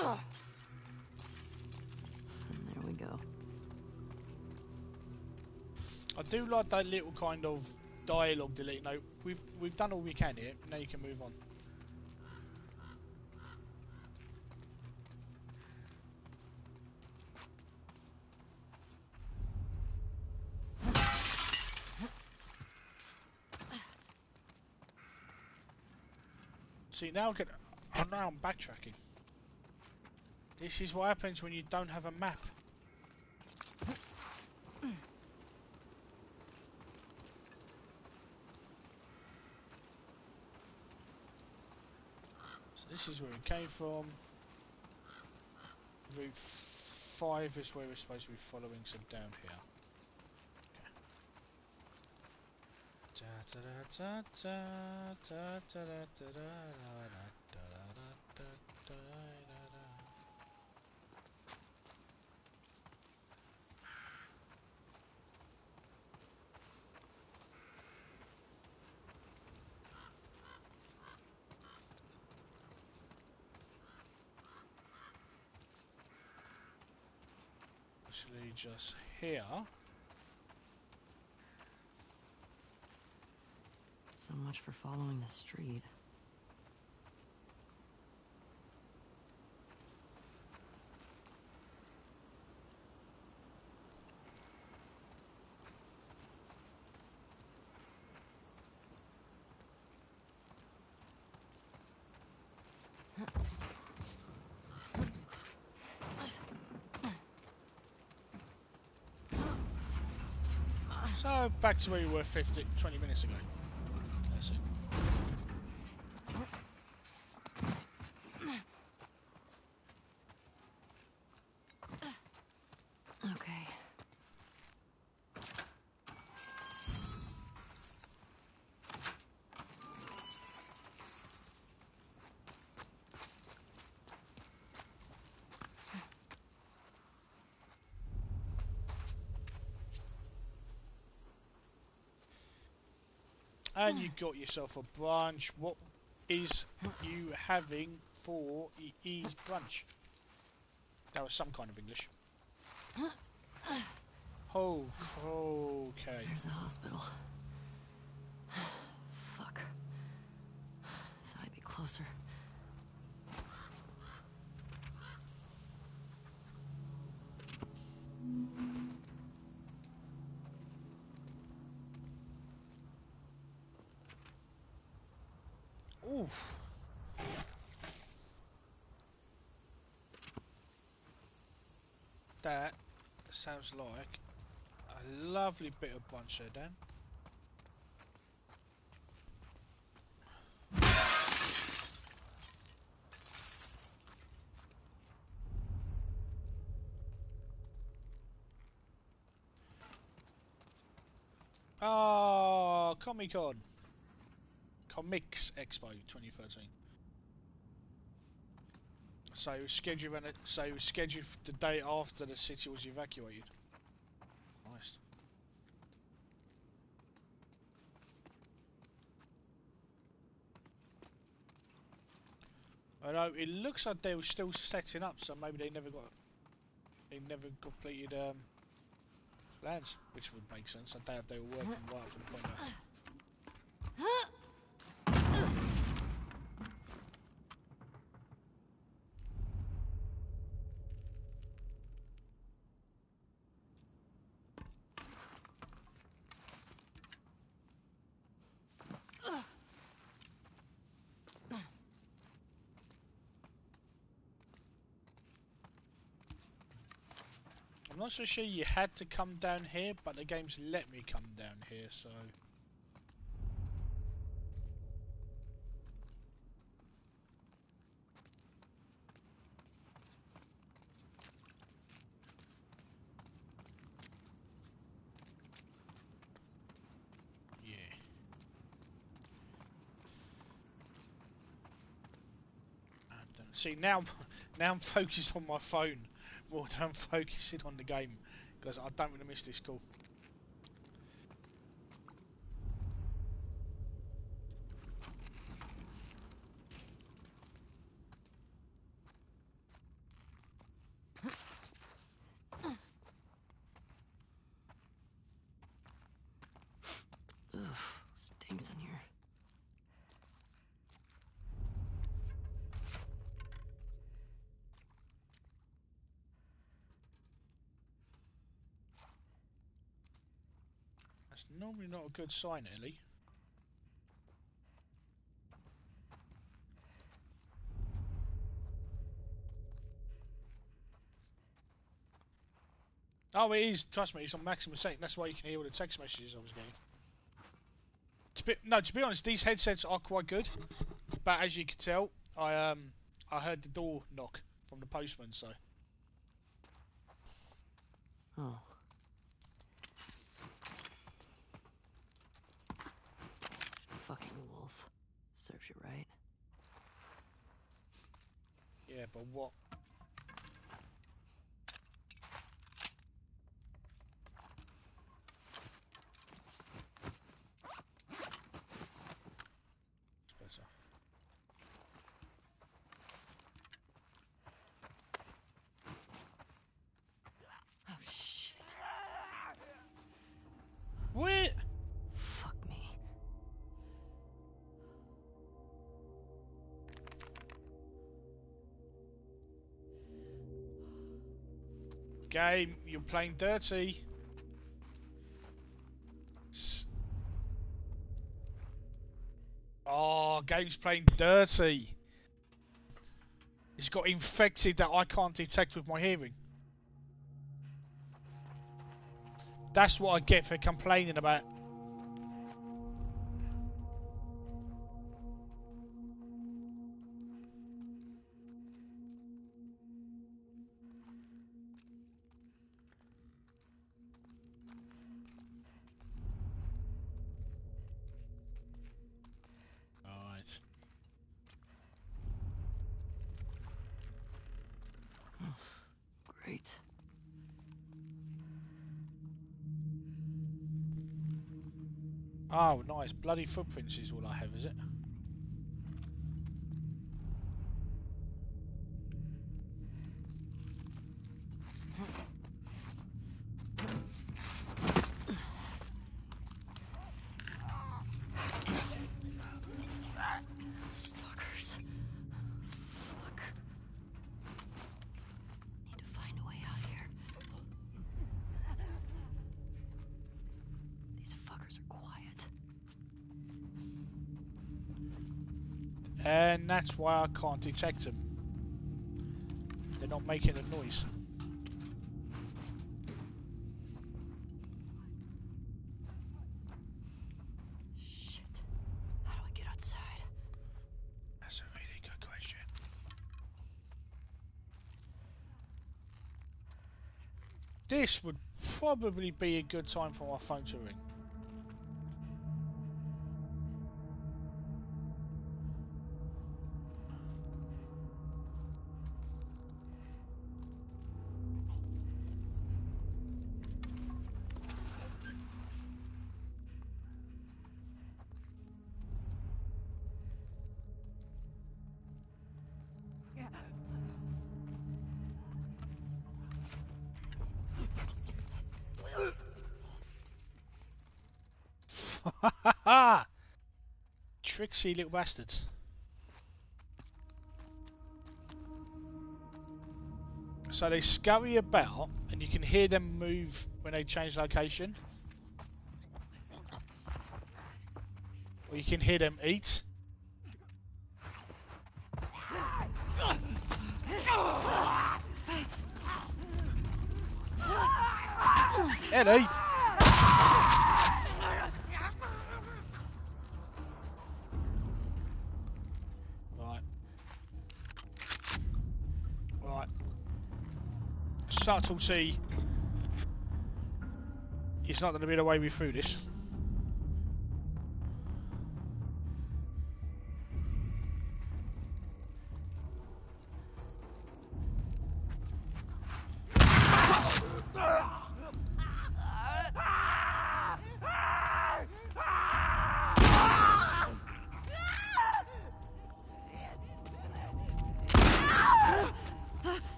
And there we go. I do like that little kind of dialogue delete. No, we've done all we can here. Now you can move on. See, now now I'm backtracking. This is what happens when you don't have a map. So this is where we came from. Route 5 is where we're supposed to be following, so down here. Actually, just here. So much for following the street. So, back to where we were 20 minutes ago. That's it. Okay. And you got yourself a brunch. What is you having for E's brunch? That was some kind of English. Oh, okay. There's the hospital. Fuck. Thought I'd be closer. Ooh. That sounds like a lovely bit of brunch there, Dan. Oh, Comic Con. Comics Expo 2013. So it was scheduled the day after the city was evacuated. Nice. Although it looks like they were still setting up, so maybe they never completed plans, which would make sense. I doubt they were working right up to the point that. I'm not so sure you had to come down here, but the game's let me come down here, so. Yeah. See, now I'm focused on my phone more than I'm focusing on the game, because I don't want to miss this call. Ugh, stinks in here. That's normally not a good sign, Ellie. Oh, it is. Trust me, it's on maximum setting. That's why you can hear all the text messages I was getting. To be honest, these headsets are quite good. But as you can tell, I heard the door knock from the postman, so. Oh. Fucking wolf. Serves you right. Yeah, but what? It's better. Oh shit. What? Fuck me. Game, you're playing dirty. Oh, game's playing dirty. It's got infected that I can't detect with my hearing. That's what I get for complaining about. Right. Great. Oh, nice. Bloody footprints is all I have, is it? Stalkers. Fuck. Need to find a way out of here. These fuckers are quiet. And that's why I can't detect them. They're not making a noise. Shit. How do I get outside? That's a really good question. This would probably be a good time for my phone to ring. Tricksy little bastards. So they scurry about and you can hear them move when they change location. Or you can hear them eat. Eddie! Right. Subtlety is not going to be the way we through this.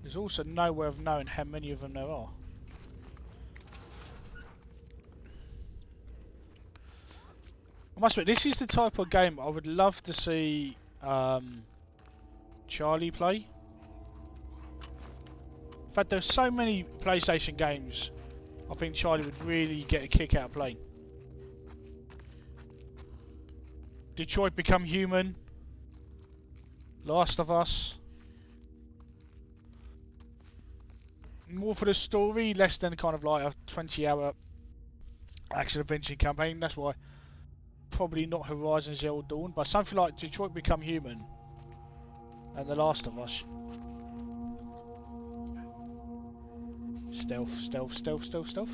There's also no way of knowing how many of them there are. I must admit, this is the type of game I would love to see Charlie play. In fact, there's so many PlayStation games I think Charlie would really get a kick out of playing. Detroit Become Human, Last of Us. More for the story, less than kind of like a 20-hour action adventure campaign. That's why probably not Horizon Zero Dawn, but something like Detroit Become Human and The Last of Us. Stealth, stealth, stealth, stealth, stealth.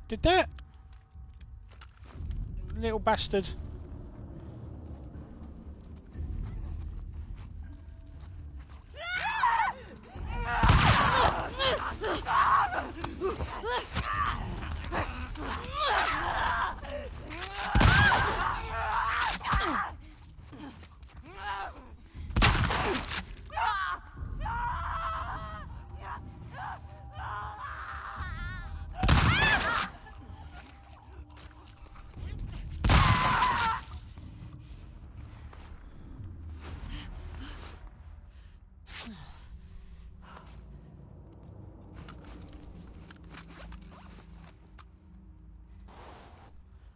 Did that little bastard?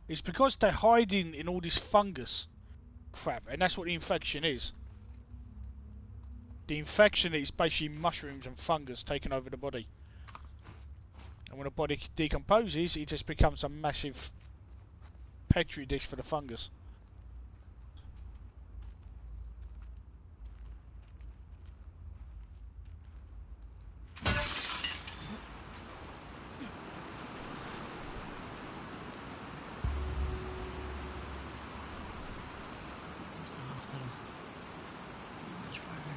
It's because they're hiding in all this fungus. crap, and that's what the infection is. The infection is basically mushrooms and fungus taking over the body. And when the body decomposes, it just becomes a massive petri dish for the fungus. There's the hospital. Much farther.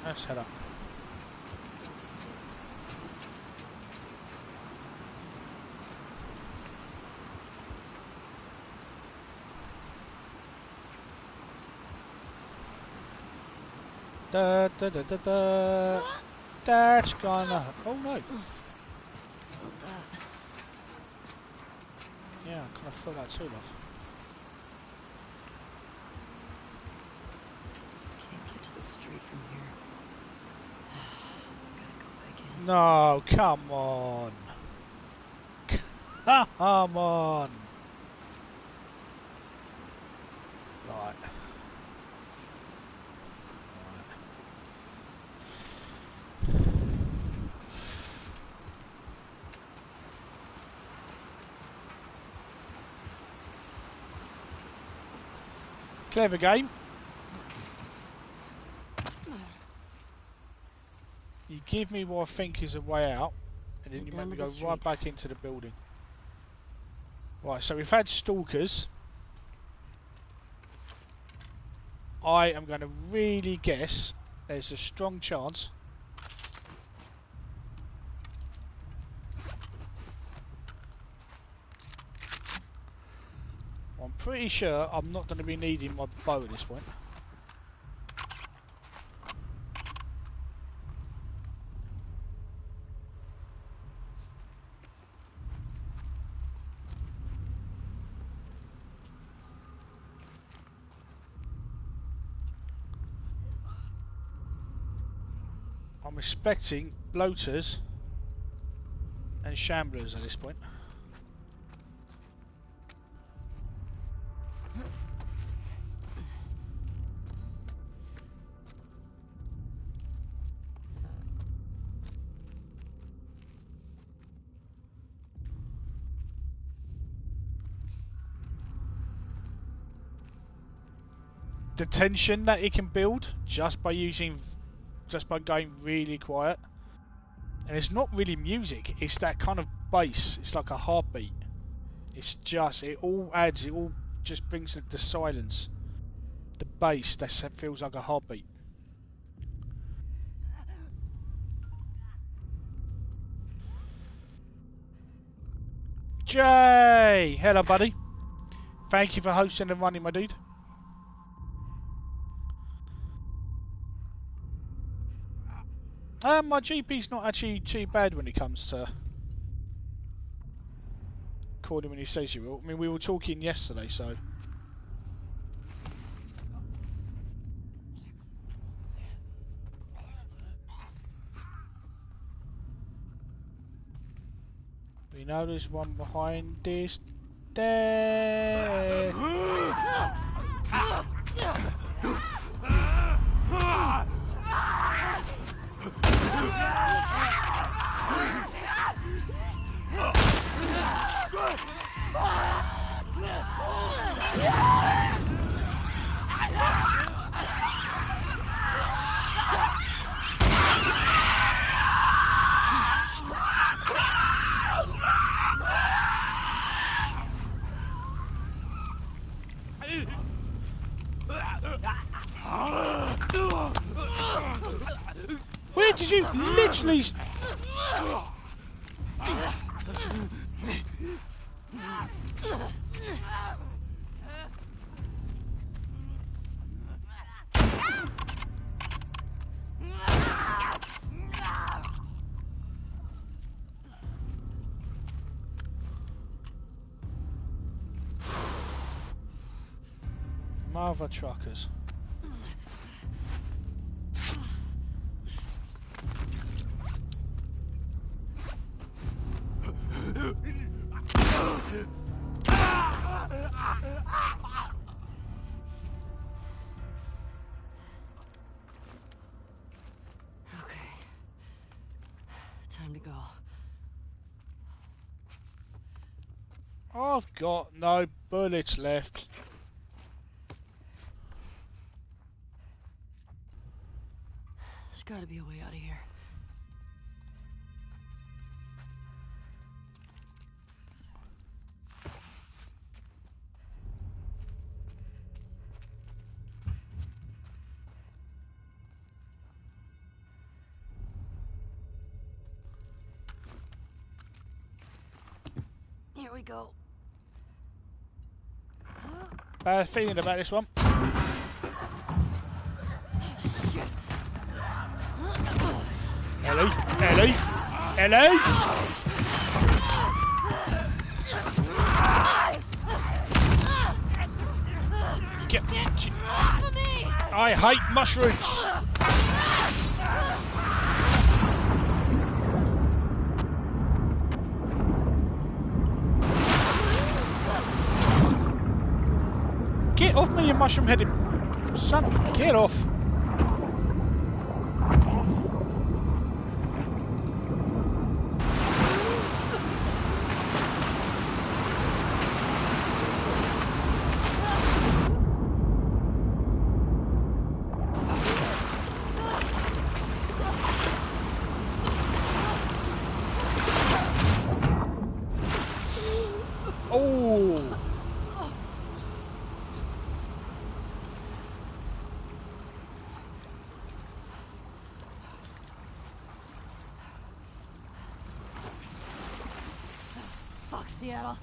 Let's head up. Da da da da da. That's gonna. Oh no. Felt that. Yeah, I kind of felt that too, love. Can't get to the street from here. Gotta go back in. No, come on. Come on. Right. Clever game. You give me what I think is a way out, and then you Down make me to go the right street. back into the building. Right, so we've had stalkers. I am going to really guess there's a strong chance I'm pretty sure I'm not going to be needing my bow at this point. I'm expecting bloaters and shamblers at this point. The tension that it can build just by going really quiet, and it's not really music, it's that kind of bass. It's like a heartbeat. It all just brings the silence, the bass that feels like a heartbeat. Jay, hello buddy, thank you for hosting and running, my dude. My GP's not actually too bad when it comes to calling when he says you will. I mean, we were talking yesterday, so. We know there's one behind this desk. Where did you literally? Mother truckers. go. I've got no bullets left. There's gotta be a way out of here. Here we go. Bad feeling about this one. Ellie, Ellie, Ellie! I hate mushrooms. Get off me, you mushroom-headed son of a... Get off. Oh! Fuck, Seattle.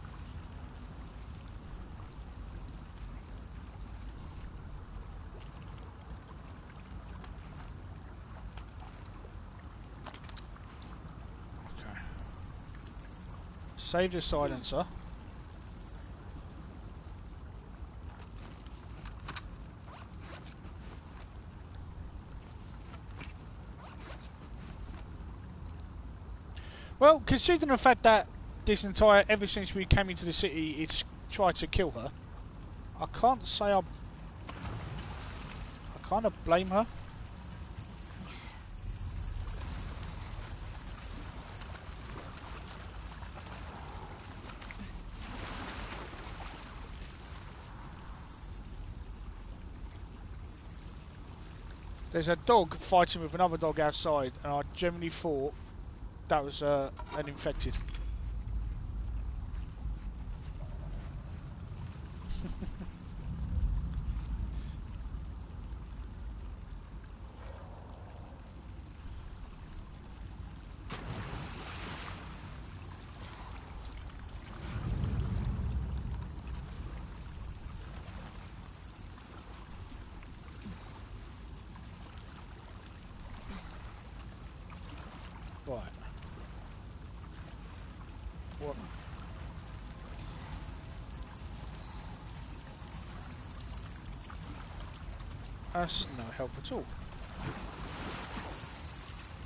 Okay. Save the silencer. Well, considering the fact that this entire, ever since we came into the city, it's tried to kill her, I can't say I kind of blame her. There's a dog fighting with another dog outside, and I genuinely thought that was an infected. Right. What? That's no help at all.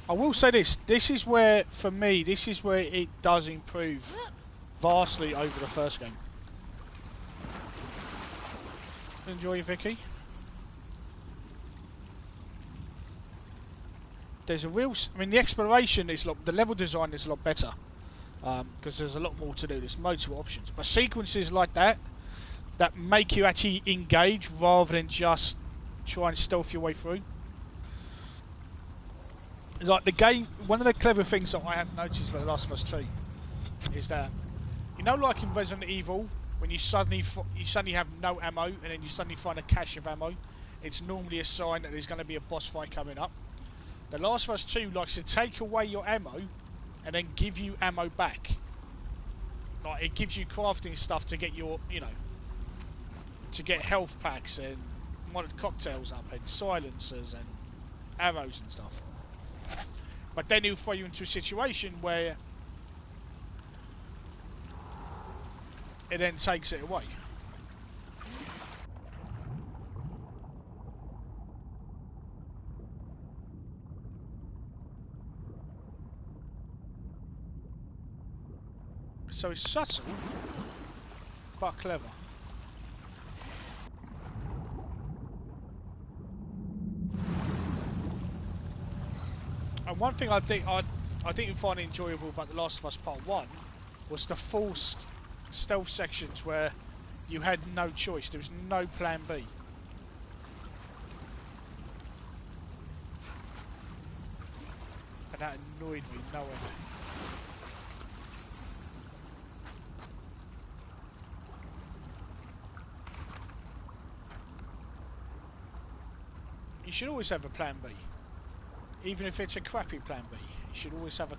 I will say this. This is where, for me, this is where it does improve vastly over the first game. Enjoy, Vicky. There's a real... I mean, the exploration is the level design is a lot better. Because there's a lot more to do. There's multiple options. But sequences like that make you actually engage rather than just try and stealth your way through. Like the game, one of the clever things that I have noticed about The Last of Us 2 is that, you know, like in Resident Evil, when you suddenly have no ammo and then you suddenly find a cache of ammo, it's normally a sign that there's going to be a boss fight coming up. The Last of Us 2 likes to take away your ammo and then give you ammo back. Like, it gives you crafting stuff to get your, you know, to get health packs and modded cocktails up and silencers and arrows and stuff. But then he'll throw you into a situation where it then takes it away. So it's subtle, but clever. And one thing I I didn't find enjoyable about The Last of Us Part 1 was the forced stealth sections where you had no choice. There was no plan B. And that annoyed me no end. You should always have a plan B. Even if it's a crappy plan B. You should always have a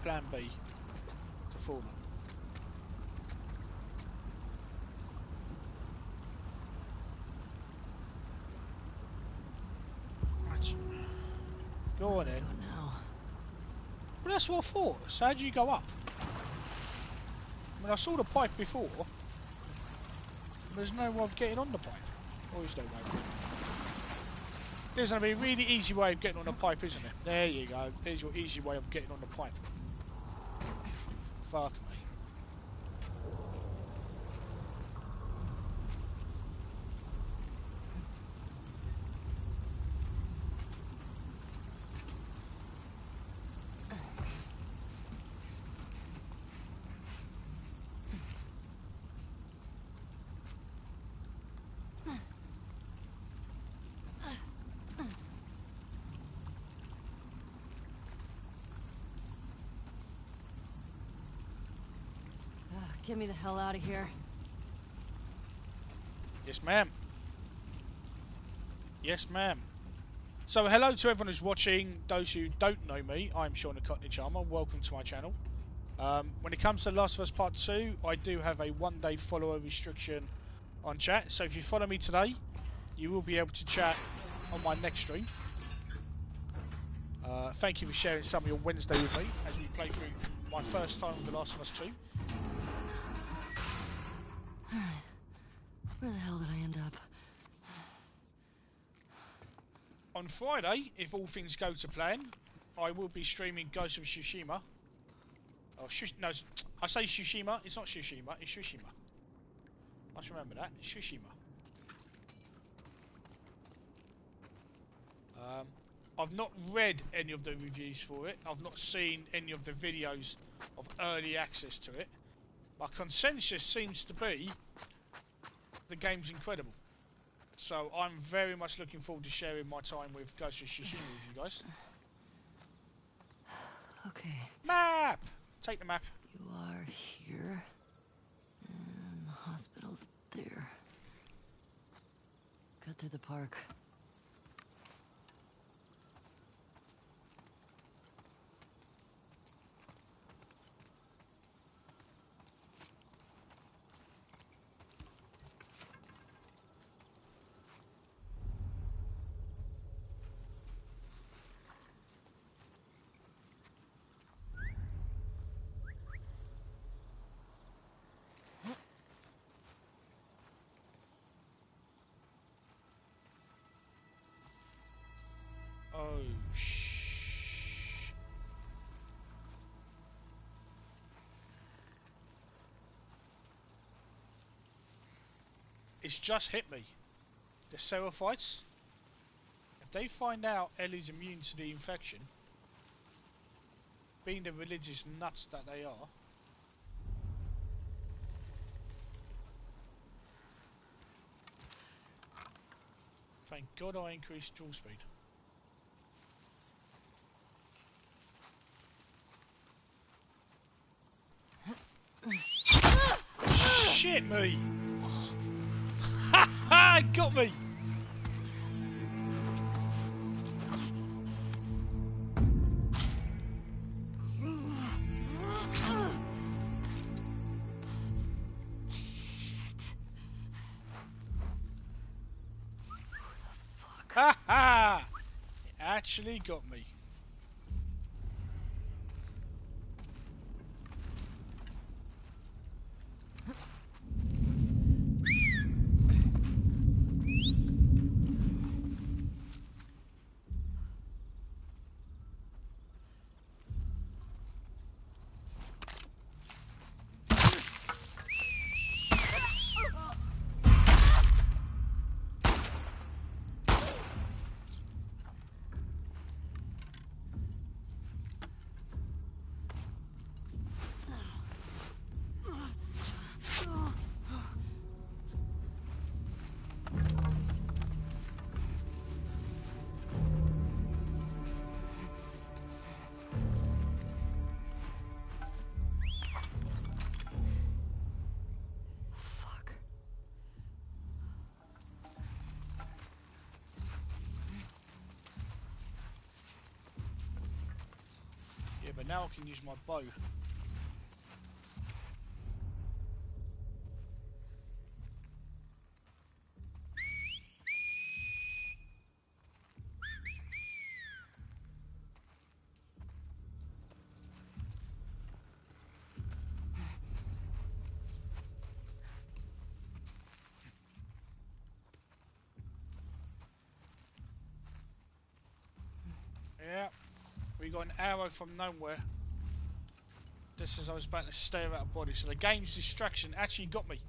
plan B to fall on. Right. Go on then. Now. Well, that's what I thought. So how do you go up? I mean, I saw the pipe before. There's no way of getting on the pipe. Or is there no way? There's going to be a really easy way of getting on the pipe, isn't there? There you go. There's your easy way of getting on the pipe. Fuck me. Get me the hell out of here. Yes, ma'am. Yes, ma'am. So, hello to everyone who's watching. Those who don't know me, I'm Sean the Cockney Charmer. Welcome to my channel. When it comes to Last of Us Part 2, I do have a one-day follower restriction on chat. So, if you follow me today, you will be able to chat on my next stream. Thank you for sharing some of your Wednesday with me as we play through my first time with The Last of Us 2. Where the hell did I end up? On Friday, if all things go to plan, I will be streaming Ghost of Tsushima. Oh, no, I say Tsushima. It's not Tsushima. It's Tsushima. Must remember that. It's Tsushima. I've not read any of the reviews for it. I've not seen any of the videos of early access to it. My consensus seems to be the game's incredible. So I'm very much looking forward to sharing my time with Ghost of Tsushima with you guys. Okay. Map! Take the map. You are here. And the hospital's there. Cut through the park. Oh, it's just hit me. The Seraphites. If they find out Ellie's immune to the infection, being the religious nuts that they are, thank God I increased dual speed. Shit me! Ha ha! Got me! Ha ha! It actually got me. But now I can use my bow. Yeah, we got an arrow from nowhere. Just as I was about to stare at a body, so the game's distraction actually got me.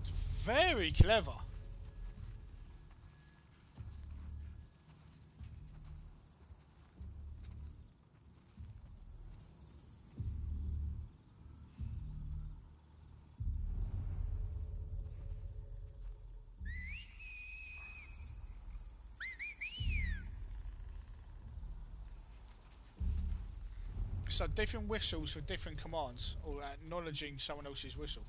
It's very clever. So different whistles for different commands, or acknowledging someone else's whistle.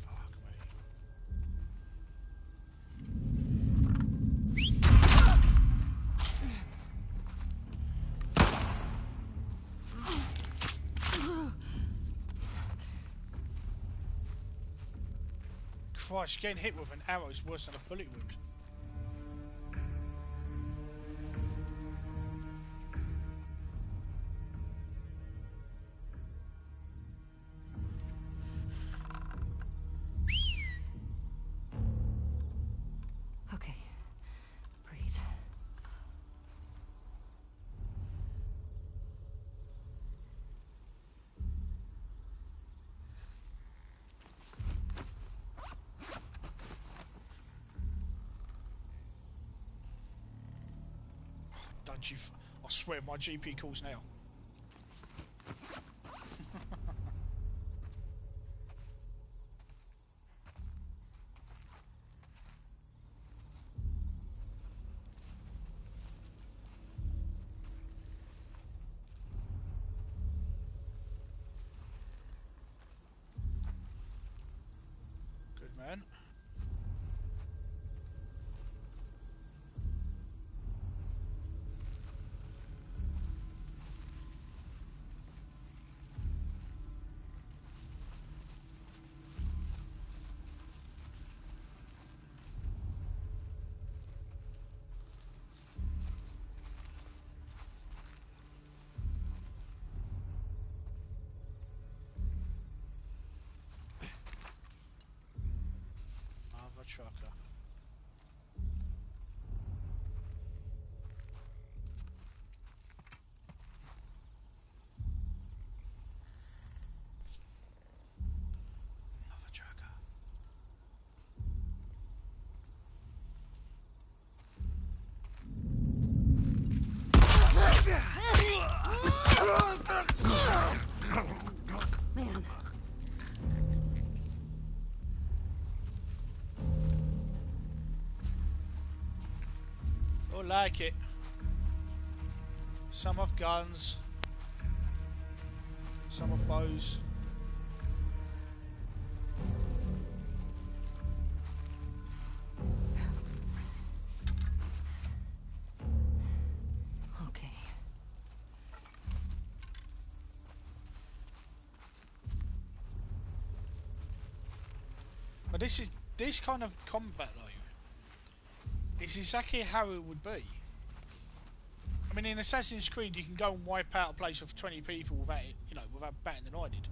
Fuck me. Christ, getting hit with an arrow is worse than a bullet wound. Okay. Breathe. Don't you? I swear, my GP calls now. Good man. Another trucker. Another trucker. Man. Oh, like it. Some have guns. Some have bows. Okay. But this kind of combat though. It's exactly how it would be. I mean, in Assassin's Creed, you can go and wipe out a place of 20 people without it, without batting an eyelid.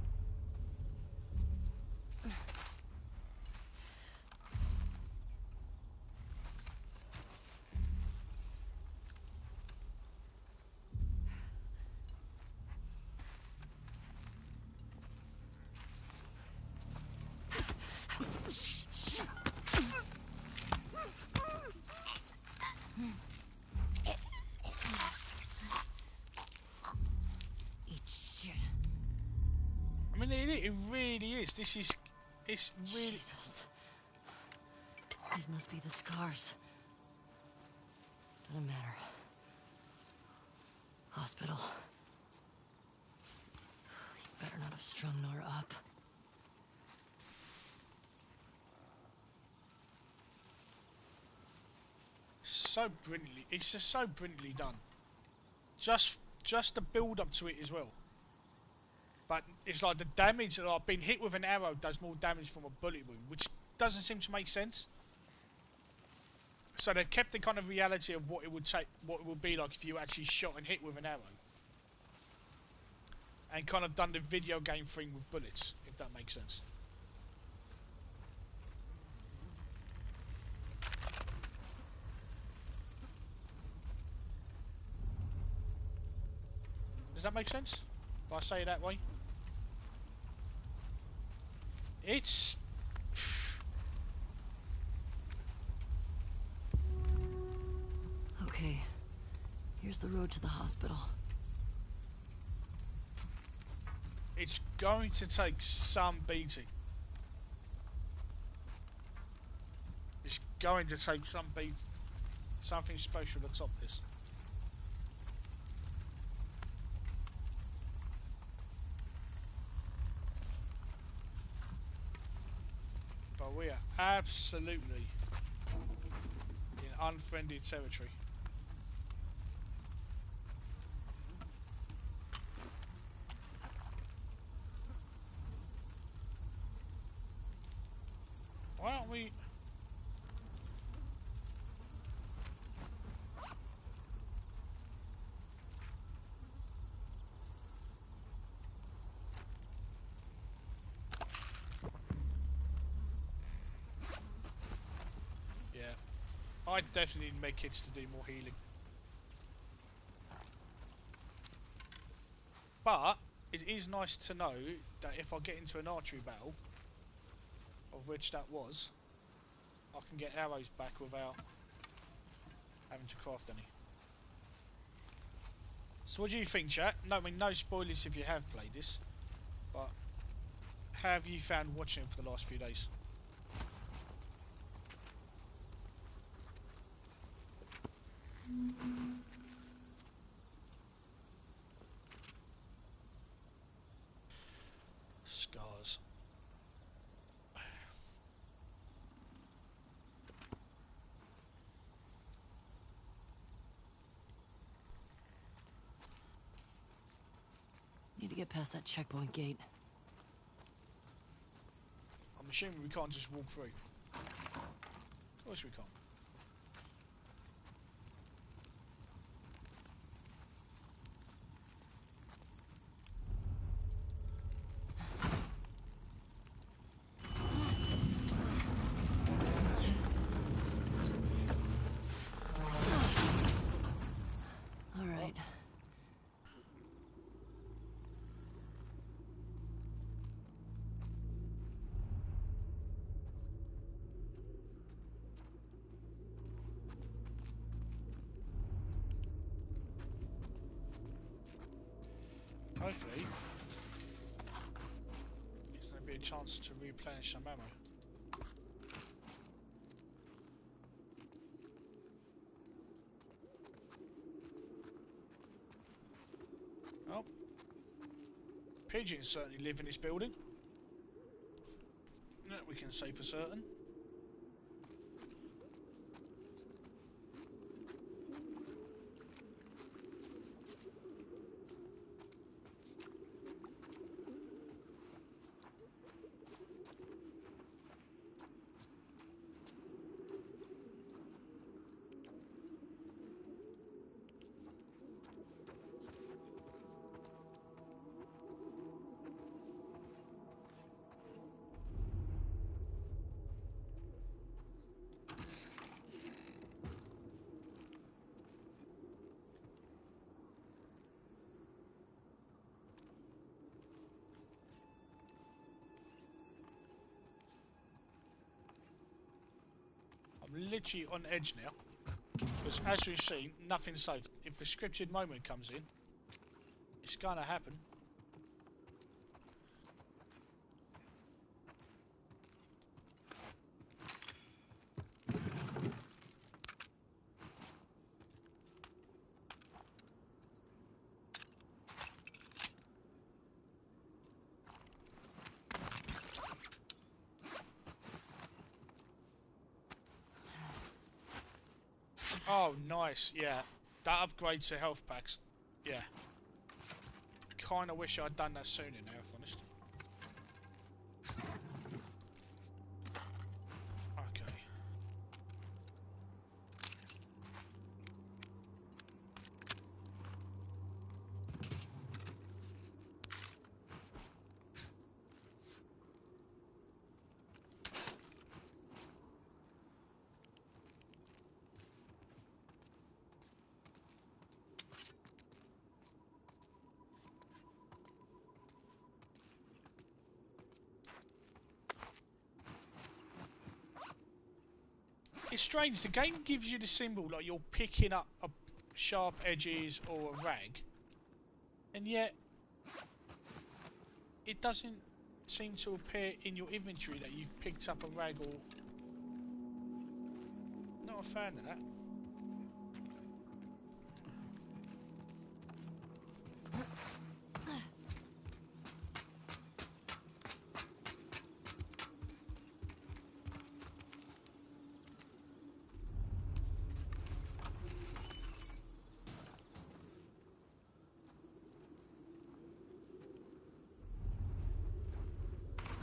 mean, it really is. It's really. Jesus. These must be the scars. Doesn't matter. Hospital. You better not have strung Nora up. So brilliantly, it's just so brilliantly done. Just the build up to it as well. But it's like the damage that I've been hit with an arrow does more damage from a bullet wound, which doesn't seem to make sense. So they've kept the kind of reality of what it would take, what it would be like if you actually shot and hit with an arrow, and kind of done the video game thing with bullets, if that makes sense. Does that make sense? If I say it that way? It's... Okay. Here's the road to the hospital. It's going to take some beating. It's going to take some beating. Something special to top this. But we are absolutely in unfriendly territory. Why aren't we... Yeah, I definitely need med kits to do more healing. But it is nice to know that if I get into an archery battle, of which that was, I can get arrows back without having to craft any. So what do you think, chat? No, I mean, no spoilers if you have played this, but how have you found watching it for the last few days? Scars. Need to get past that checkpoint gate. I'm assuming we can't just walk through. Of course we can't. All right. Hopefully, there's going to be a chance to replenish some ammo. Oh, pigeons certainly live in this building. That we can say for certain. I'm literally on edge now, because as we've seen, nothing's safe. If the scripted moment comes in, it's gonna happen. Oh, nice. Yeah, that upgrades to health packs. Yeah. Kind of wish I'd done that sooner now, if honest. Okay. It's strange, the game gives you the symbol like you're picking up a sharp edges or a rag, and yet it doesn't seem to appear in your inventory that you've picked up a rag or... Not a fan of that.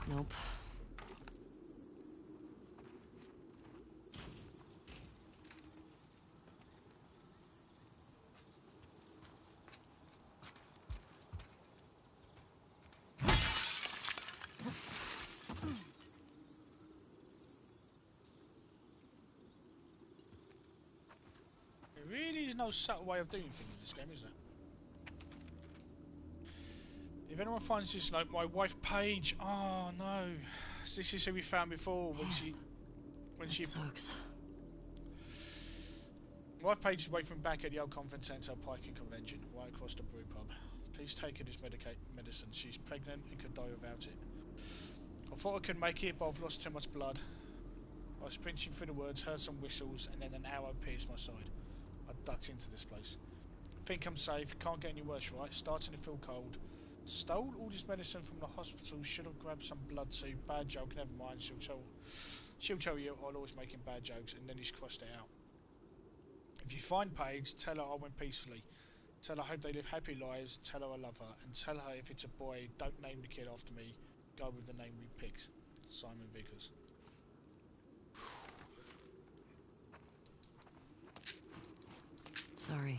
Nope. There really is no subtle way of doing things in this game, is there? If anyone finds this note, my wife Paige. Oh no, this is who we found before when That sucks. My wife Paige is waiting back at the old conference centre, Piking Convention, right across the brew pub. Please take her this medicine. She's pregnant and could die without it. I thought I could make it, but I've lost too much blood. I was sprinting through the woods, heard some whistles, and then an arrow pierced my side. I ducked into this place. Think I'm safe, can't get any worse, right? Starting to feel cold. Stole all this medicine from the hospital, should have grabbed some blood too. Bad joke, never mind, she'll tell you I'll always making bad jokes, and then he's crossed it out. If you find Paige, tell her I went peacefully. Tell her I hope they live happy lives, tell her I love her, and tell her if it's a boy, don't name the kid after me, go with the name we picked. Simon Vickers. Sorry.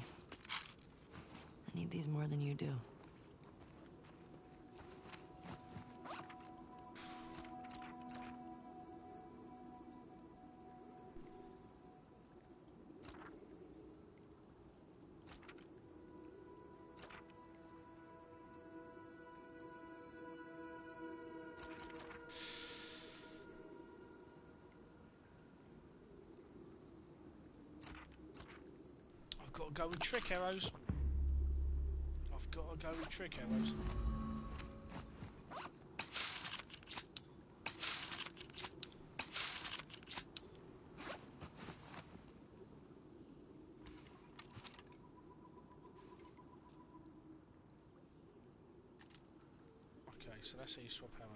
I need these more than you do. I've got to go with trick arrows. I've got to go with trick arrows. Okay, so that's how you swap arrow.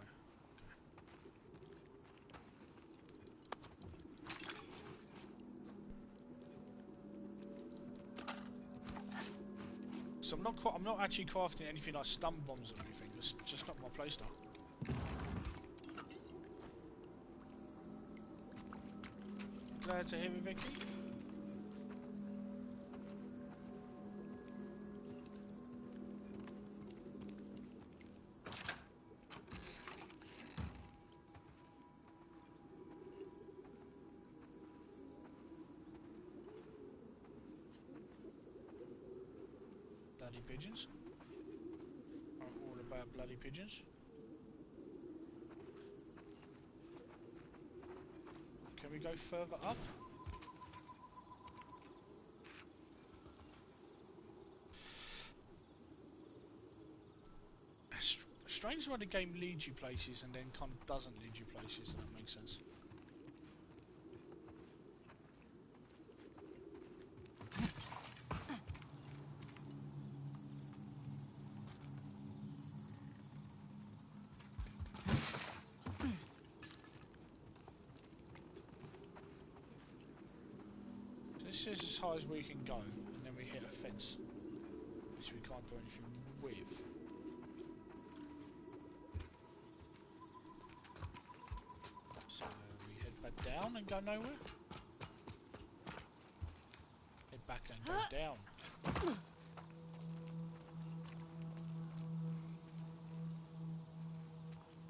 So I'm not actually crafting anything like stun bombs or anything. It's just not my playstyle. Glad to hear it, Vicky. Bloody pigeons. I'm all about bloody pigeons. Can we go further up? Strange why the game leads you places and then kind of doesn't lead you places, if that makes sense. Is this is as high as we can go, and then we hit a fence, which we can't do anything with. So we head back down and go nowhere. Head back and go down.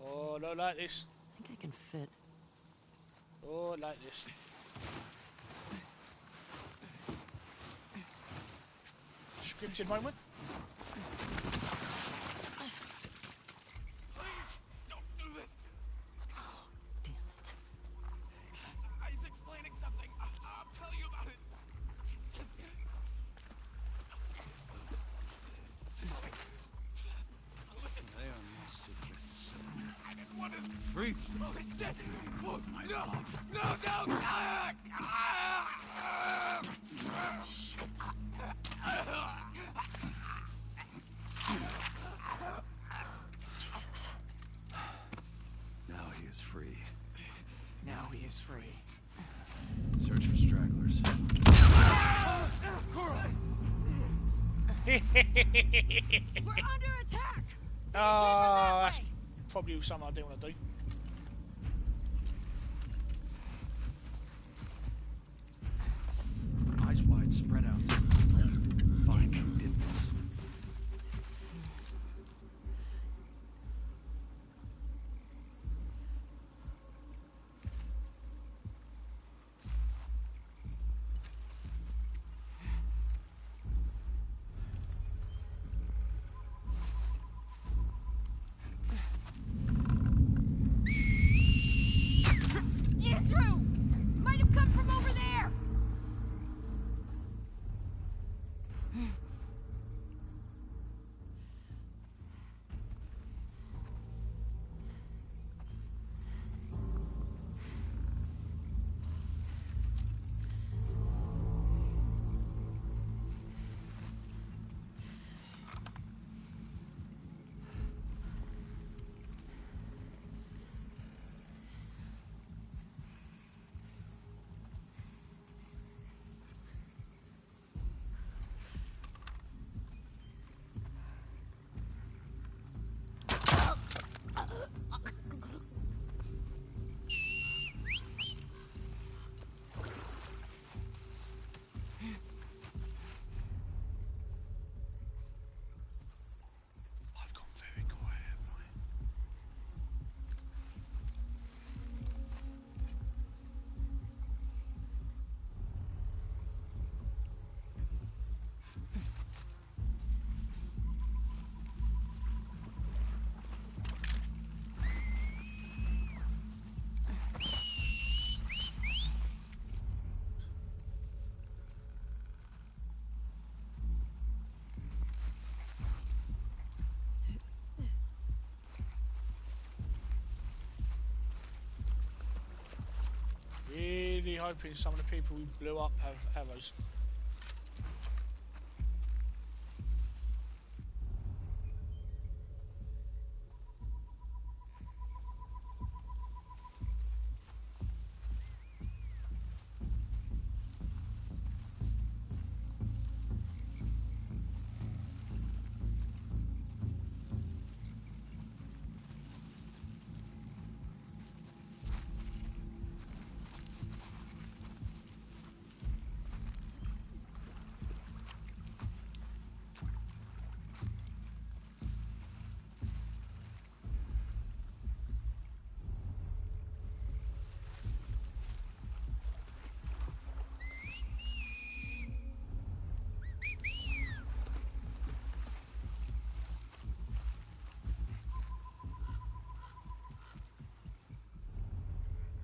Oh, not like this. I think I can fit. Oh, like this. Scripted moment. Please, don't do this. Oh, damn it. He's explaining something. I'll tell you about it. Just... Listen. They are my secrets. I didn't want to... Freak! Holy shit! Oh, no! No, no! Ah! Ah! Now he is free. Now he is free. Search for stragglers. Coral! We're under attack! Oh, that's probably something I didn't want to do. Eyes wide, spread out. Find them divots. Andrew! Might have come from over there! I've gone very quiet, haven't I? Really hoping some of the people we blew up have arrows.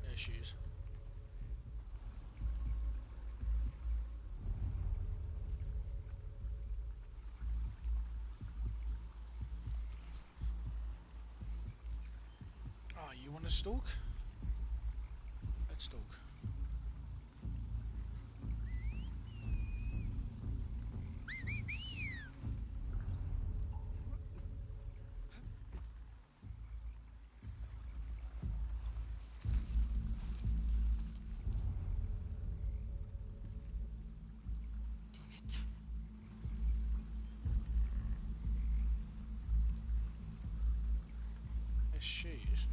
There she is. Oh, you want to stalk? Let's stalk. Yes, she is.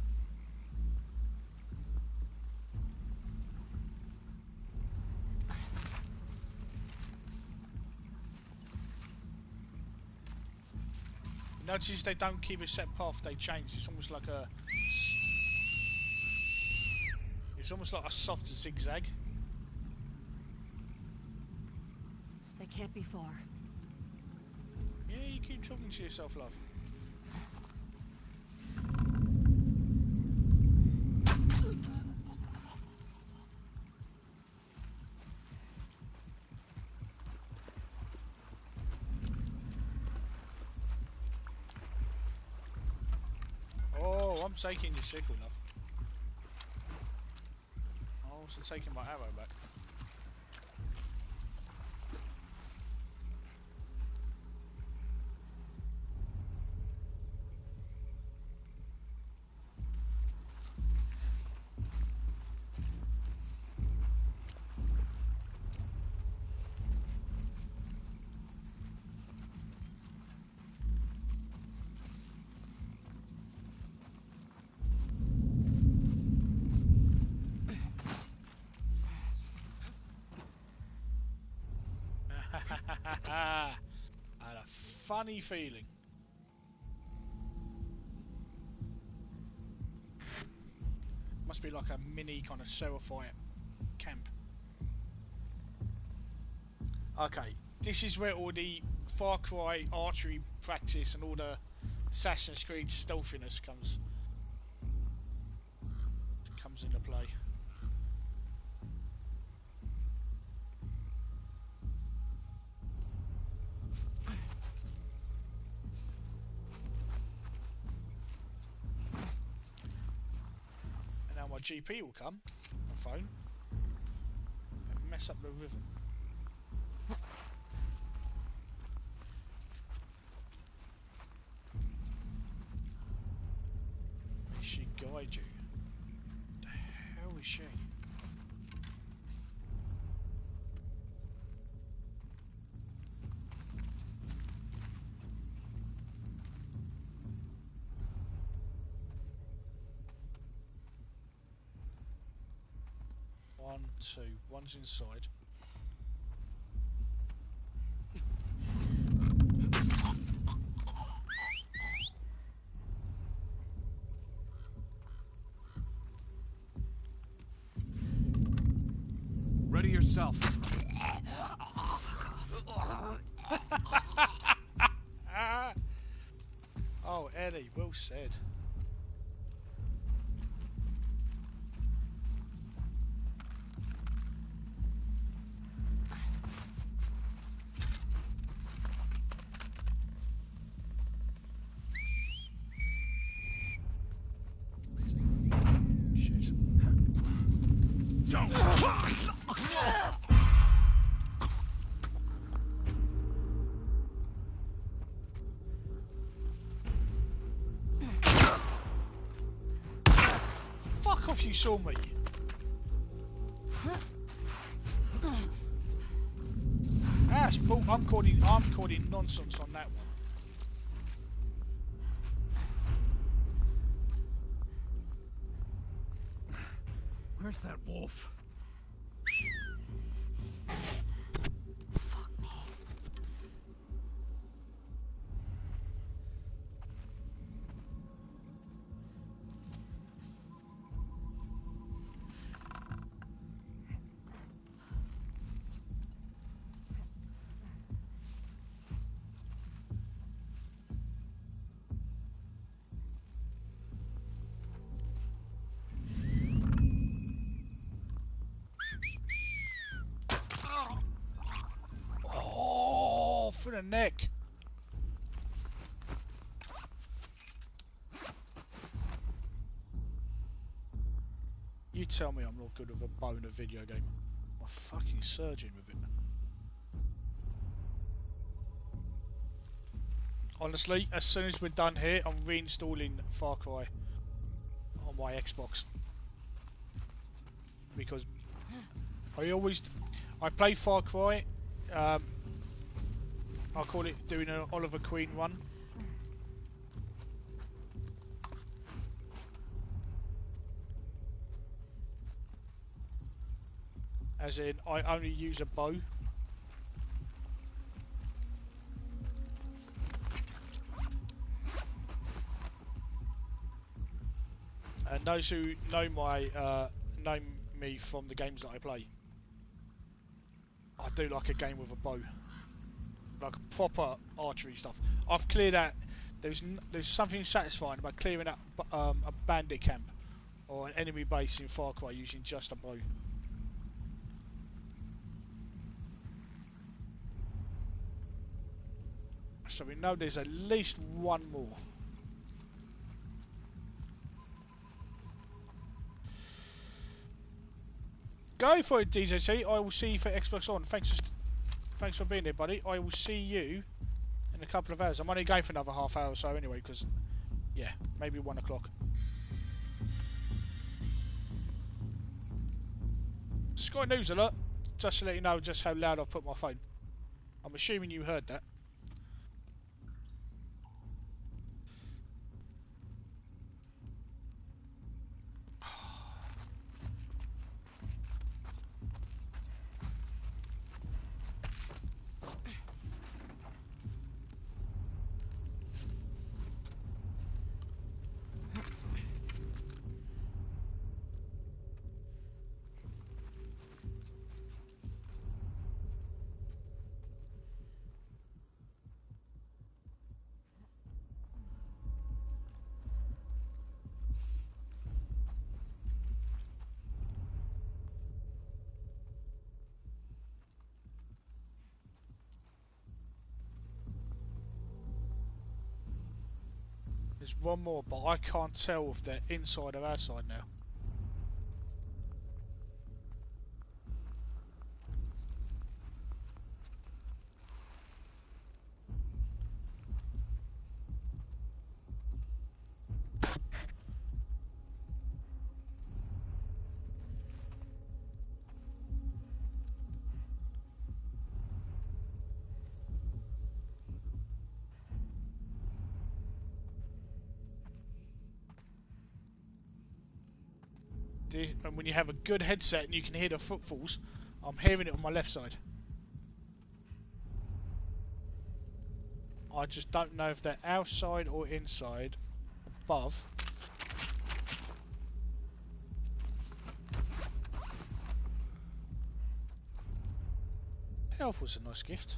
Notice they don't keep a set path, they change. It's almost like a... It's almost like a soft zigzag. They can't be far. Yeah, you keep talking to yourself, love. Oh, I'm taking your sickle, love. I'm also taking my arrow back. I had a funny feeling. Must be like a mini kind of Seraphite camp. Okay, this is where all the Far Cry archery practice and all the Assassin's Creed stealthiness comes into play. And now my GP will come on phone and mess up the rhythm. May she guide you. The hell is she? One, two, one's inside. Ready yourself. Oh, Eddie, well said. Shit. Fuck off, you saw me. That's bull. I'm calling nonsense on that one. Where's that wolf? Fuck me. Oh, for the neck. You tell me I'm not good with a bow in a video game. I'm a fucking surgeon with it. Honestly, as soon as we're done here, I'm reinstalling Far Cry on my Xbox. Because I play Far Cry, I'll call it doing an Oliver Queen run. As in, I only use a bow. And those who know know me from the games that I play, I do like a game with a bow, like proper archery stuff. I've cleared out. There's something satisfying about clearing out a bandit camp or an enemy base in Far Cry using just a bow. So we know there's at least one more. Go for it, DJC. I will see you for Xbox On. Thanks for being there, buddy. I will see you in a couple of hours. I'm only going for another half hour or so anyway, because, yeah, maybe 1 o'clock. Sky News alert. Just to let you know just how loud I've put my phone. I'm assuming you heard that. There's one more, but I can't tell if they're inside or outside now. And when you have a good headset and you can hear the footfalls, I'm hearing it on my left side. I just don't know if they're outside or inside, above. Health was a nice gift.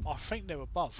I think they're above.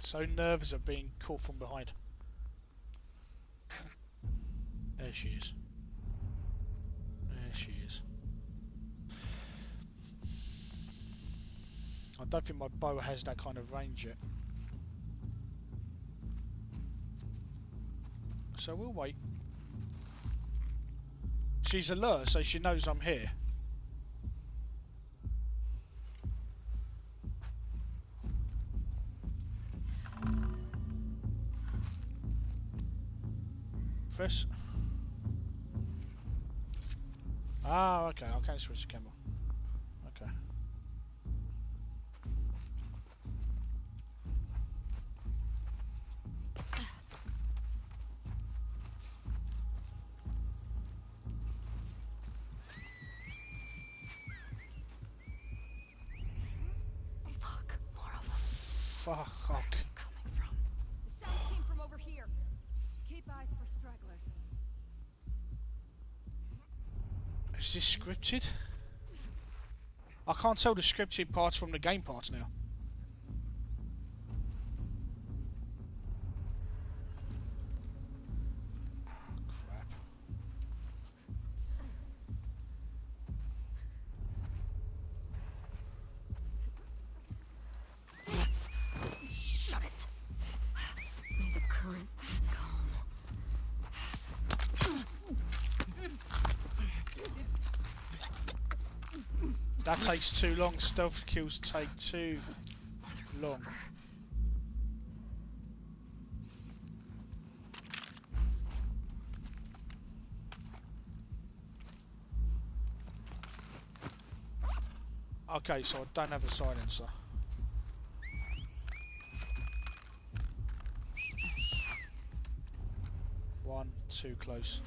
So nervous of being caught from behind. There she is. There she is. I don't think my bow has that kind of range yet. So we'll wait. She's alert, so she knows I'm here. reverse. Ah, okay. I can't switch the camera. Okay. Fuck, more of them. Fuck. Where are they coming from? The sounds came from over here. Keep eyes for stragglers. Is this scripted? I can't tell the scripted parts from the game parts now. Crap. Shut it. May the current come. That takes too long. Stealth kills take too long. Okay, so I don't have a silencer. One, too close.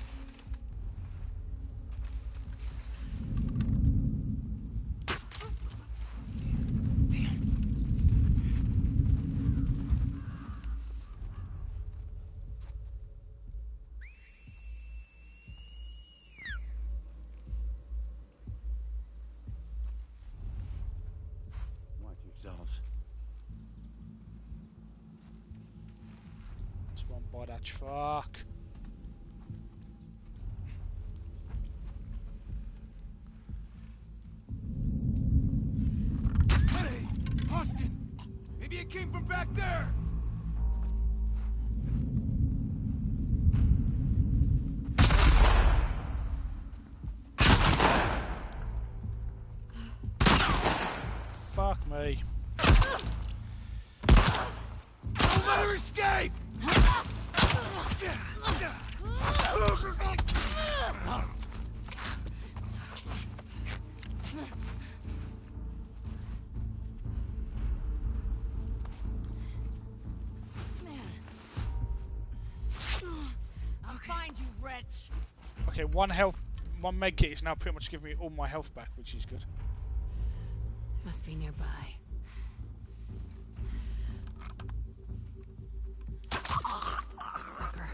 Watch yourselves. There's one by that truck. Hey, Austin! Maybe it came from back there! Fuck me. Don't let her escape! I'll find you, wretch. Okay, one med kit is now pretty much giving me all my health back, which is good. Must be nearby. Fucker.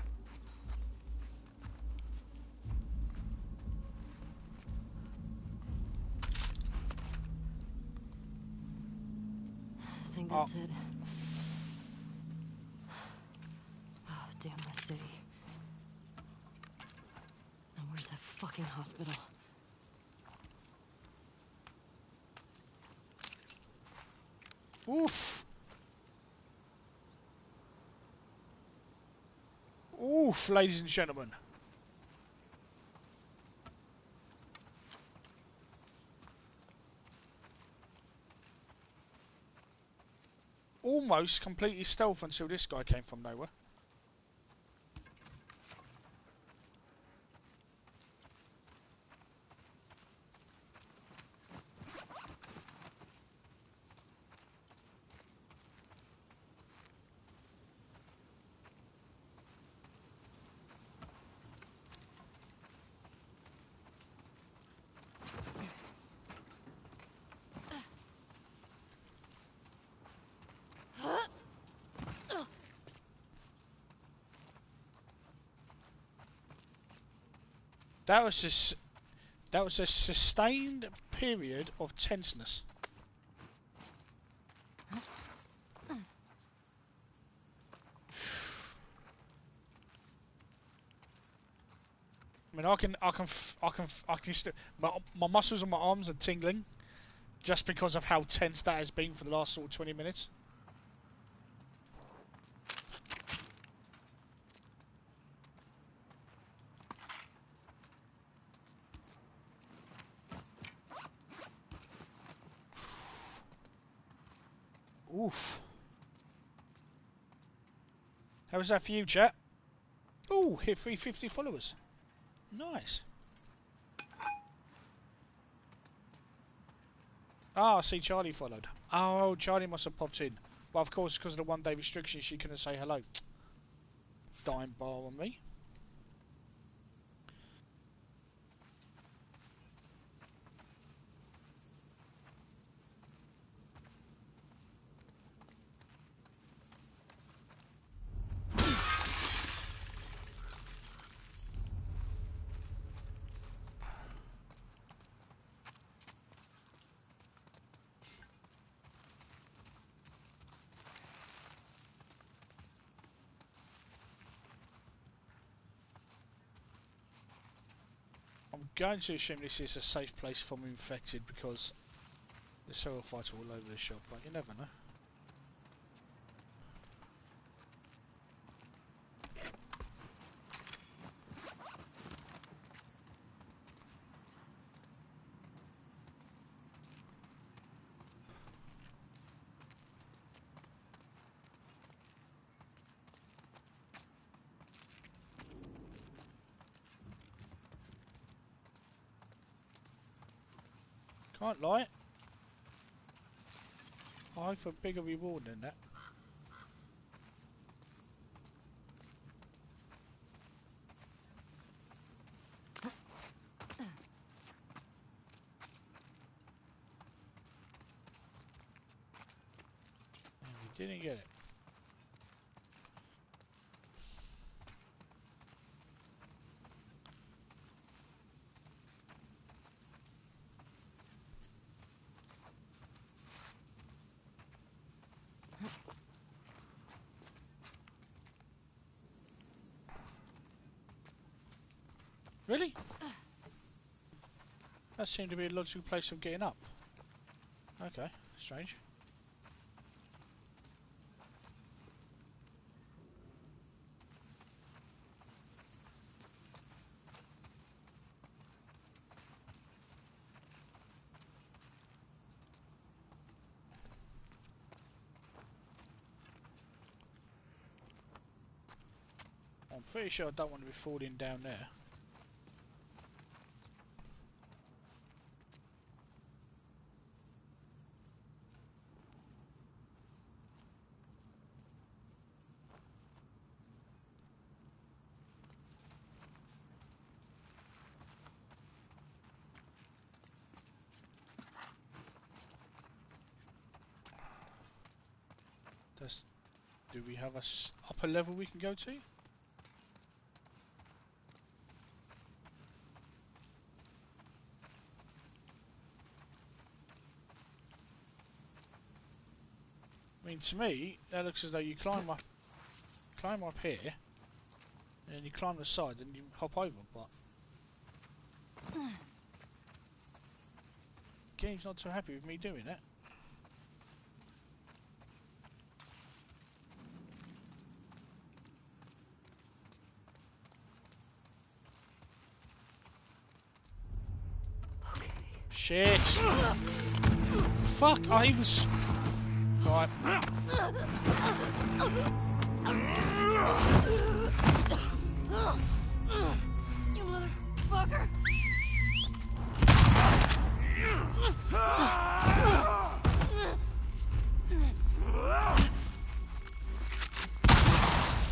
I think that's it. Oh, damn the city. Now where's that fucking hospital? Oof. Oof, ladies and gentlemen. Almost completely stealth until this guy came from nowhere. That was a sustained period of tenseness. I mean, I can still, my muscles on my arms are tingling, just because of how tense that has been for the last sort of 20 minutes. Oof. How was that for you, chat? Ooh. Ooh, hit 350 followers. Nice. Ah, I see Charlie followed. Oh, Charlie must have popped in. Well, of course, because of the 1-day restriction, she couldn't say hello. Dime bar on me. I'm going to assume this is a safe place from infected because there's several fights all over the shop, but you never know. Can't lie. I hope for a bigger reward than that. And we didn't get it. Really? That seemed to be a logical place of getting up. Okay, strange. I'm pretty sure I don't want to be falling down there. Do we have a upper level we can go to? I mean, to me, that looks as though you climb up here, and then you climb the side, and you hop over. But game's not too happy with me doing that. Shit! Fuck! I was. Right. You motherfucker!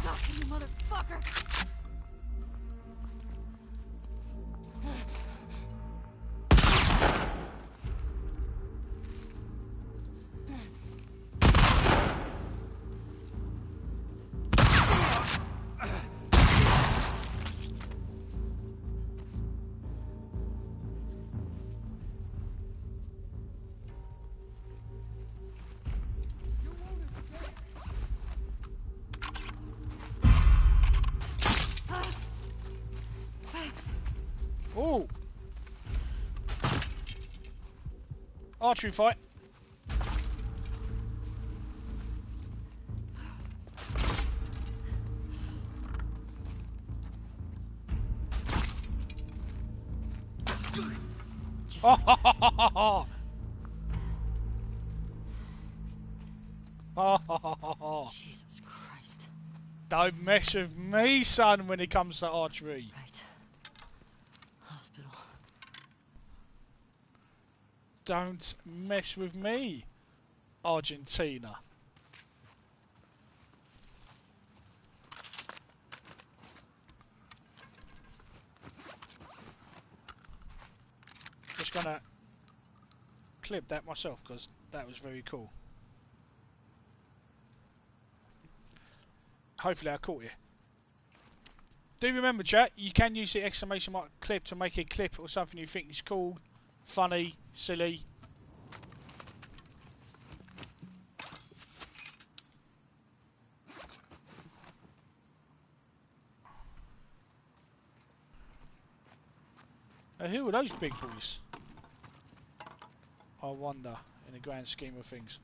Fuck you, motherfucker! Oh! Archery fight. Oh, ha, ha, ha, ha, ha. Oh, ha, ha, ha, ha. Jesus Christ. Don't mess with me, son, when it comes to archery. Right. Hospital. Don't mess with me, Argentina. Just gonna clip that myself because that was very cool. Hopefully I caught you. Do remember, chat, you can use the exclamation mark clip to make a clip or something you think is cool, funny, silly. Now, who are those big boys? I wonder, in the grand scheme of things.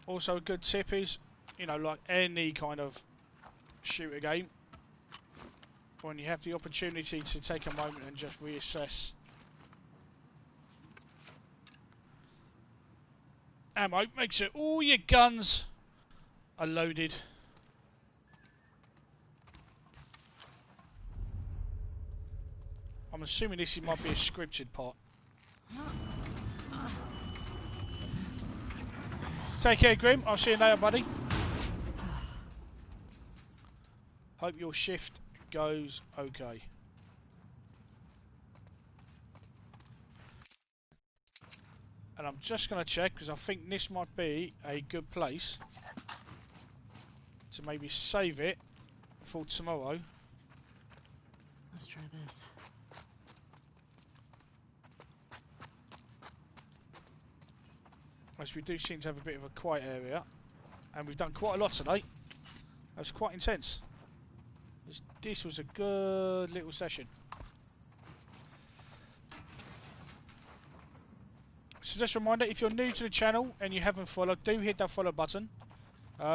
Also, a good tip is, you know, like any kind of shooter game, when you have the opportunity to take a moment and just reassess ammo, make sure all your guns are loaded. I'm assuming this might be a scripted part. Take care, Grim. I'll see you later, buddy. Hope your shift goes okay. And I'm just going to check because I think this might be a good place to maybe save it for tomorrow. Let's try this. As we do seem to have a bit of a quiet area, and we've done quite a lot tonight. That was quite intense. This was a good little session. So just a reminder, if you're new to the channel and you haven't followed, do hit that follow button.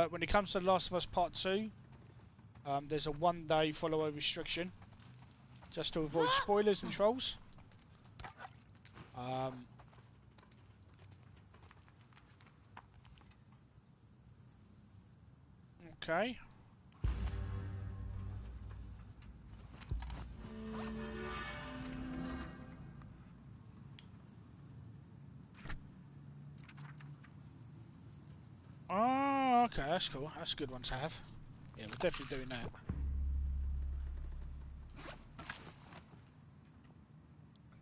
When it comes to The Last of Us Part 2, there's a 1-day follower restriction, just to avoid spoilers and trolls. Okay. Oh, okay, that's cool. That's a good one to have. Yeah, we're definitely doing that.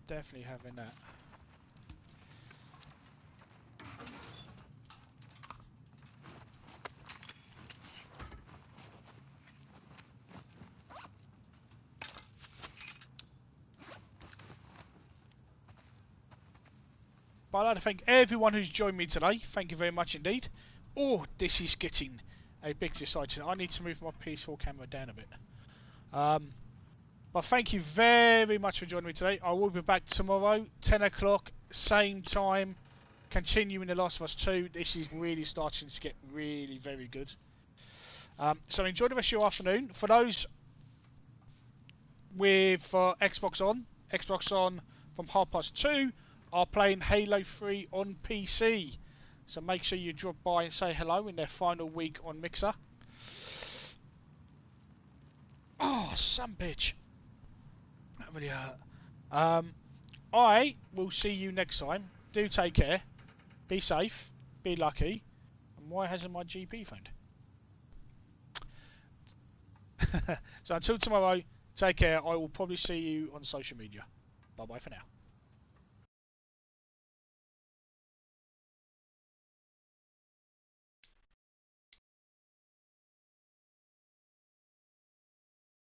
Definitely having that. But I'd like to thank everyone who's joined me today. Thank you very much indeed. Oh, this is getting a bit exciting. I need to move my PS4 camera down a bit. But thank you very much for joining me today. I will be back tomorrow, 10 o'clock, same time, continuing The Last of Us 2. This is really starting to get really very good. So enjoy the rest of your afternoon. For those with Xbox on from 2:30 are playing Halo 3 on PC. So make sure you drop by and say hello in their final week on Mixer. Oh, some bitch. That really hurt. I will see you next time. Do take care. Be safe. Be lucky. And why hasn't my GP phoned? So until tomorrow, take care. I will probably see you on social media. Bye bye for now.